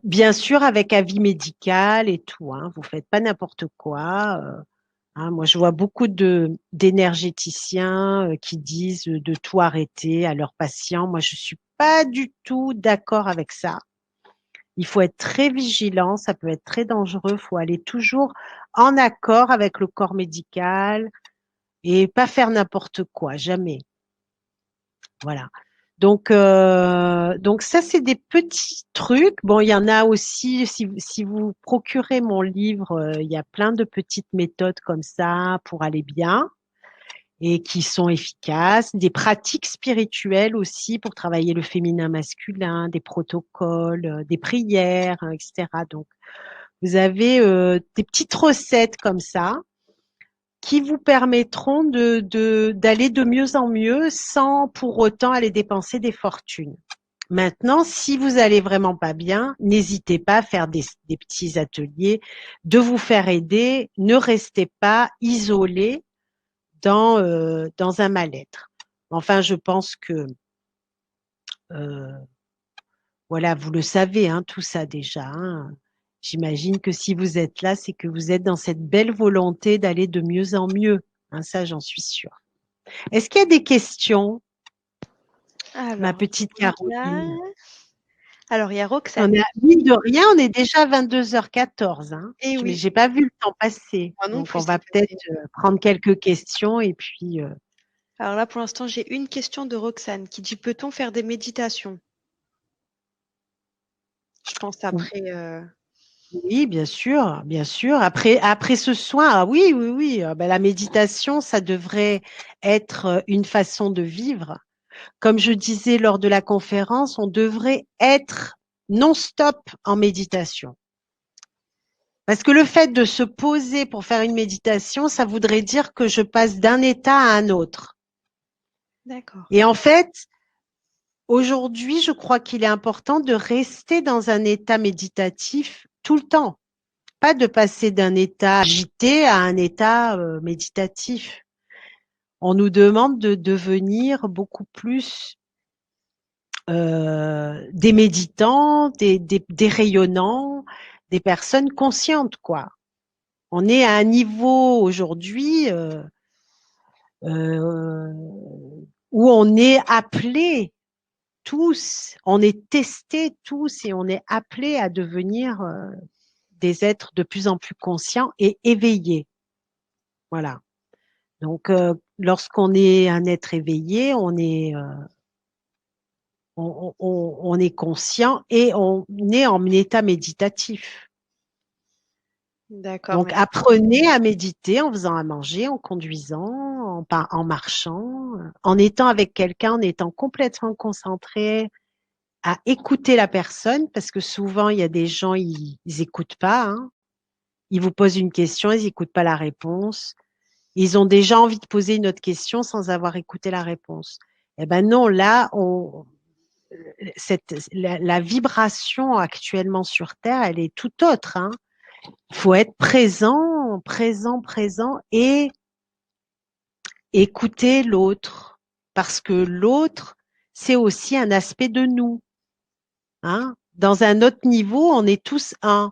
Bien sûr, avec avis médical et tout, hein, vous faites pas n'importe quoi. Hein, moi, je vois beaucoup d'énergéticiens qui disent de tout arrêter à leurs patients. Moi, je suis pas du tout d'accord avec ça. Il faut être très vigilant, ça peut être très dangereux. Il faut aller toujours en accord avec le corps médical et pas faire n'importe quoi, jamais. Voilà. Donc ça, c'est des petits trucs. Bon, il y en a aussi, si vous procurez mon livre, il y a plein de petites méthodes comme ça pour aller bien et qui sont efficaces. Des pratiques spirituelles aussi pour travailler le féminin masculin, des protocoles, des prières, hein, etc. Donc, vous avez des petites recettes comme ça qui vous permettront d'aller de mieux en mieux sans pour autant aller dépenser des fortunes. Maintenant, si vous allez vraiment pas bien, n'hésitez pas à faire des petits ateliers, de vous faire aider. Ne restez pas isolé dans un mal-être. Enfin, je pense que euh, voilà, vous le savez, hein, tout ça déjà. Hein. J'imagine que si vous êtes là, c'est que vous êtes dans cette belle volonté d'aller de mieux en mieux. Hein, ça, j'en suis sûre. Est-ce qu'il y a des questions, ma Alors, petite il y a, Caroline? alors, il y a On Roxane. a, mine de rien, on est déjà à 22h14. Hein. Eh Mais oui, j'ai pas vu le temps passer. moi non Donc, plus, on va c'est peut-être passé. prendre quelques questions et puis. Alors là, pour l'instant, j'ai une question de Roxane qui dit, peut-on faire des méditations? Je pense après. Oui, bien sûr, bien sûr. Après ce soin, ah oui, oui, oui. Ben, la méditation, ça devrait être une façon de vivre. Comme je disais lors de la conférence, on devrait être non-stop en méditation. Parce que le fait de se poser pour faire une méditation, ça voudrait dire que je passe d'un état à un autre. D'accord. Et en fait, aujourd'hui, je crois qu'il est important de rester dans un état méditatif tout le temps. Pas de passer d'un état agité à un état méditatif. On nous demande de devenir beaucoup plus des méditants, des rayonnants, des personnes conscientes, quoi. On est à un niveau aujourd'hui euh, où on est appelés tous, on est testés tous et on est appelés à devenir des êtres de plus en plus conscients et éveillés. Voilà. Donc, lorsqu'on est un être éveillé, on est conscient et on est en état méditatif. D'accord, Donc, merci. apprenez à méditer en faisant à manger, en conduisant, en marchant, en étant avec quelqu'un, en étant complètement concentré, à écouter la personne, parce que souvent, il y a des gens, ils écoutent pas, hein. Ils vous posent une question, ils n'écoutent pas la réponse. Ils ont déjà envie de poser une autre question sans avoir écouté la réponse. Eh ben non, là, la vibration actuellement sur Terre, elle est tout autre, hein. Il faut être présent, présent, présent et écouter l'autre. Parce que l'autre, c'est aussi un aspect de nous, hein. Dans un autre niveau, on est tous un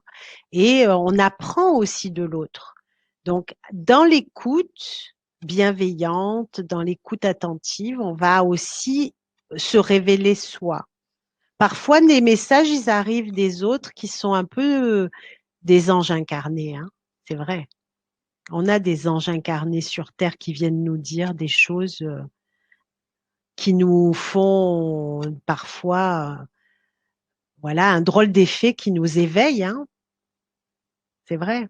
et on apprend aussi de l'autre. Donc, dans l'écoute bienveillante, dans l'écoute attentive, on va aussi se révéler soi. Parfois, les messages, ils arrivent des autres qui sont un peu des anges incarnés, hein. C'est vrai. On a des anges incarnés sur Terre qui viennent nous dire des choses qui nous font parfois, voilà, un drôle d'effet qui nous éveille, hein. C'est vrai.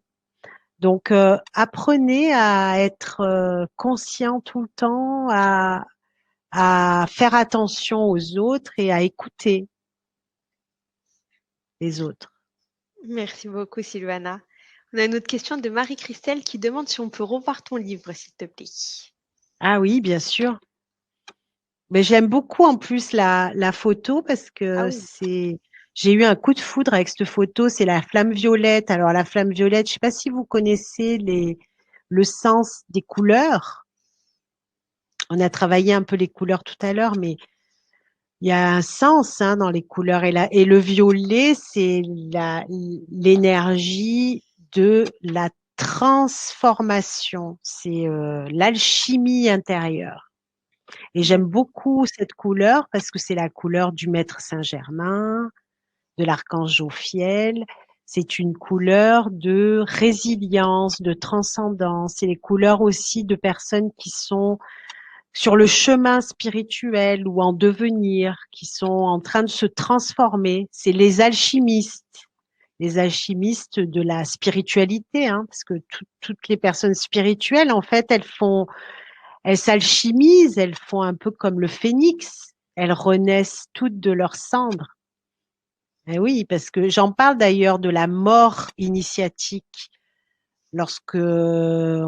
Donc, apprenez à être conscient tout le temps, à faire attention aux autres et à écouter les autres. Merci beaucoup, Sylvana. On a une autre question de Marie-Christelle qui demande si on peut revoir ton livre, s'il te plaît. Ah oui, bien sûr. Mais j'aime beaucoup en plus la photo parce Ah que oui. j'ai eu un coup de foudre avec cette photo. C'est la flamme violette. Alors la flamme violette, je sais pas si vous connaissez le sens des couleurs. On a travaillé un peu les couleurs tout à l'heure, mais il y a un sens, hein, dans les couleurs et le violet, c'est l'énergie de la transformation. C'est l'alchimie intérieure. Et j'aime D'ac- beaucoup cette couleur parce que c'est la couleur du Maître Saint-Germain, de l'archange Jophiel. C'est une couleur de résilience, de transcendance. C'est les couleurs aussi de personnes qui sont sur le chemin spirituel ou en devenir, qui sont en train de se transformer. C'est les alchimistes de la spiritualité, hein, parce que toutes les personnes spirituelles, en fait, elles s'alchimisent, elles font un peu comme le phénix. Elles renaissent toutes de leurs cendres. Eh oui, parce que j'en parle d'ailleurs de la mort initiatique. Lorsque on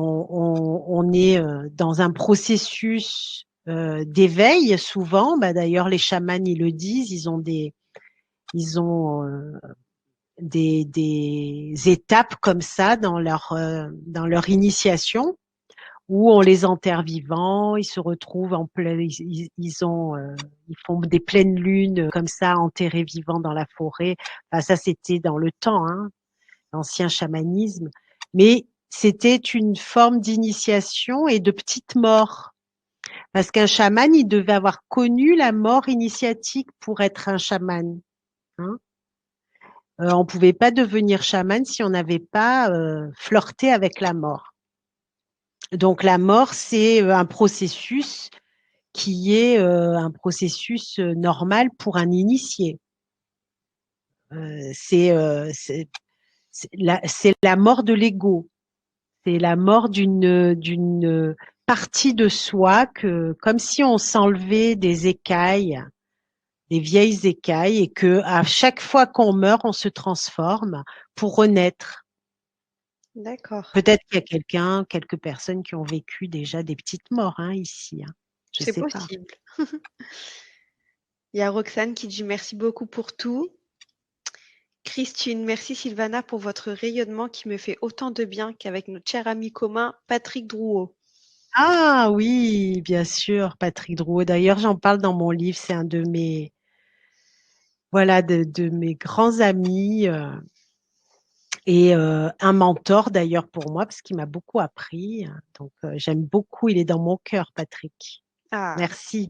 est dans un processus d'éveil, souvent, bah d'ailleurs les chamans ils le disent, ils ont des étapes comme ça dans leur initiation où on les enterre vivants, ils se retrouvent en plein, ils font des pleines lunes comme ça, enterrés vivants dans la forêt. Enfin, ça, c'était dans le temps, hein, l'ancien chamanisme. Mais c'était une forme d'initiation et de petite mort. Parce qu'un chaman, il devait avoir connu la mort initiatique pour être un chaman, hein. On pouvait pas devenir chaman si on n'avait pas flirté avec la mort. Donc la mort, c'est un processus qui est un processus normal pour un initié. C'est c'est la mort de l'ego. C'est la mort d'une partie de soi que, comme si on s'enlevait des écailles, des vieilles écailles, et que à chaque fois qu'on meurt, on se transforme pour renaître. D'accord. Peut-être qu'il y a quelques personnes qui ont vécu déjà des petites morts, hein, ici, hein. Je C'est sais pas. possible. Il y a Roxane qui dit merci beaucoup pour tout. Christine, merci Sylvana pour votre rayonnement qui me fait autant de bien qu'avec notre cher ami commun Patrick Drouot. Ah oui, bien sûr, Patrick Drouot. D'ailleurs, j'en parle dans mon livre. C'est un de mes, voilà, de mes grands amis et un mentor d'ailleurs pour moi parce qu'il m'a beaucoup appris. Donc, j'aime beaucoup. Il est dans mon cœur, Patrick. Ah, Merci.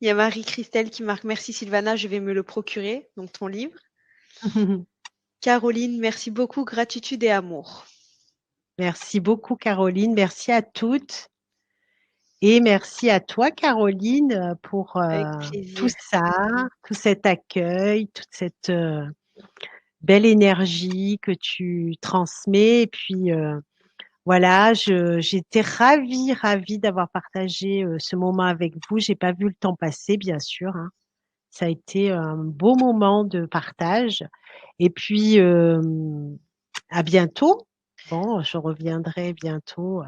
il y a Marie-Christelle qui marque merci Sylvana, je vais me le procurer, donc ton livre. Caroline, merci beaucoup, gratitude et amour. Merci beaucoup, Caroline. Merci à toutes. Et merci à toi, Caroline, pour Avec tout plaisir. ça, tout cet accueil, toute cette belle énergie que tu transmets. Et puis, voilà, j'étais ravie d'avoir partagé ce moment avec vous. J'ai pas vu le temps passer, bien sûr, hein. Ça a été un beau moment de partage. Et puis, à bientôt. Bon, je reviendrai bientôt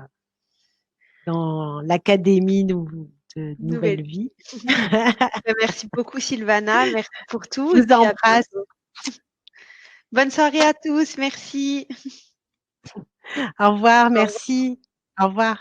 dans l'académie de Nouvelle Nouvelle Vie. vie. Ben, merci beaucoup, Sylvana. Merci pour tout Je et vous puis à embrasse. bientôt. Bonne soirée à tous. Merci. Au revoir, Au revoir. merci. Au revoir.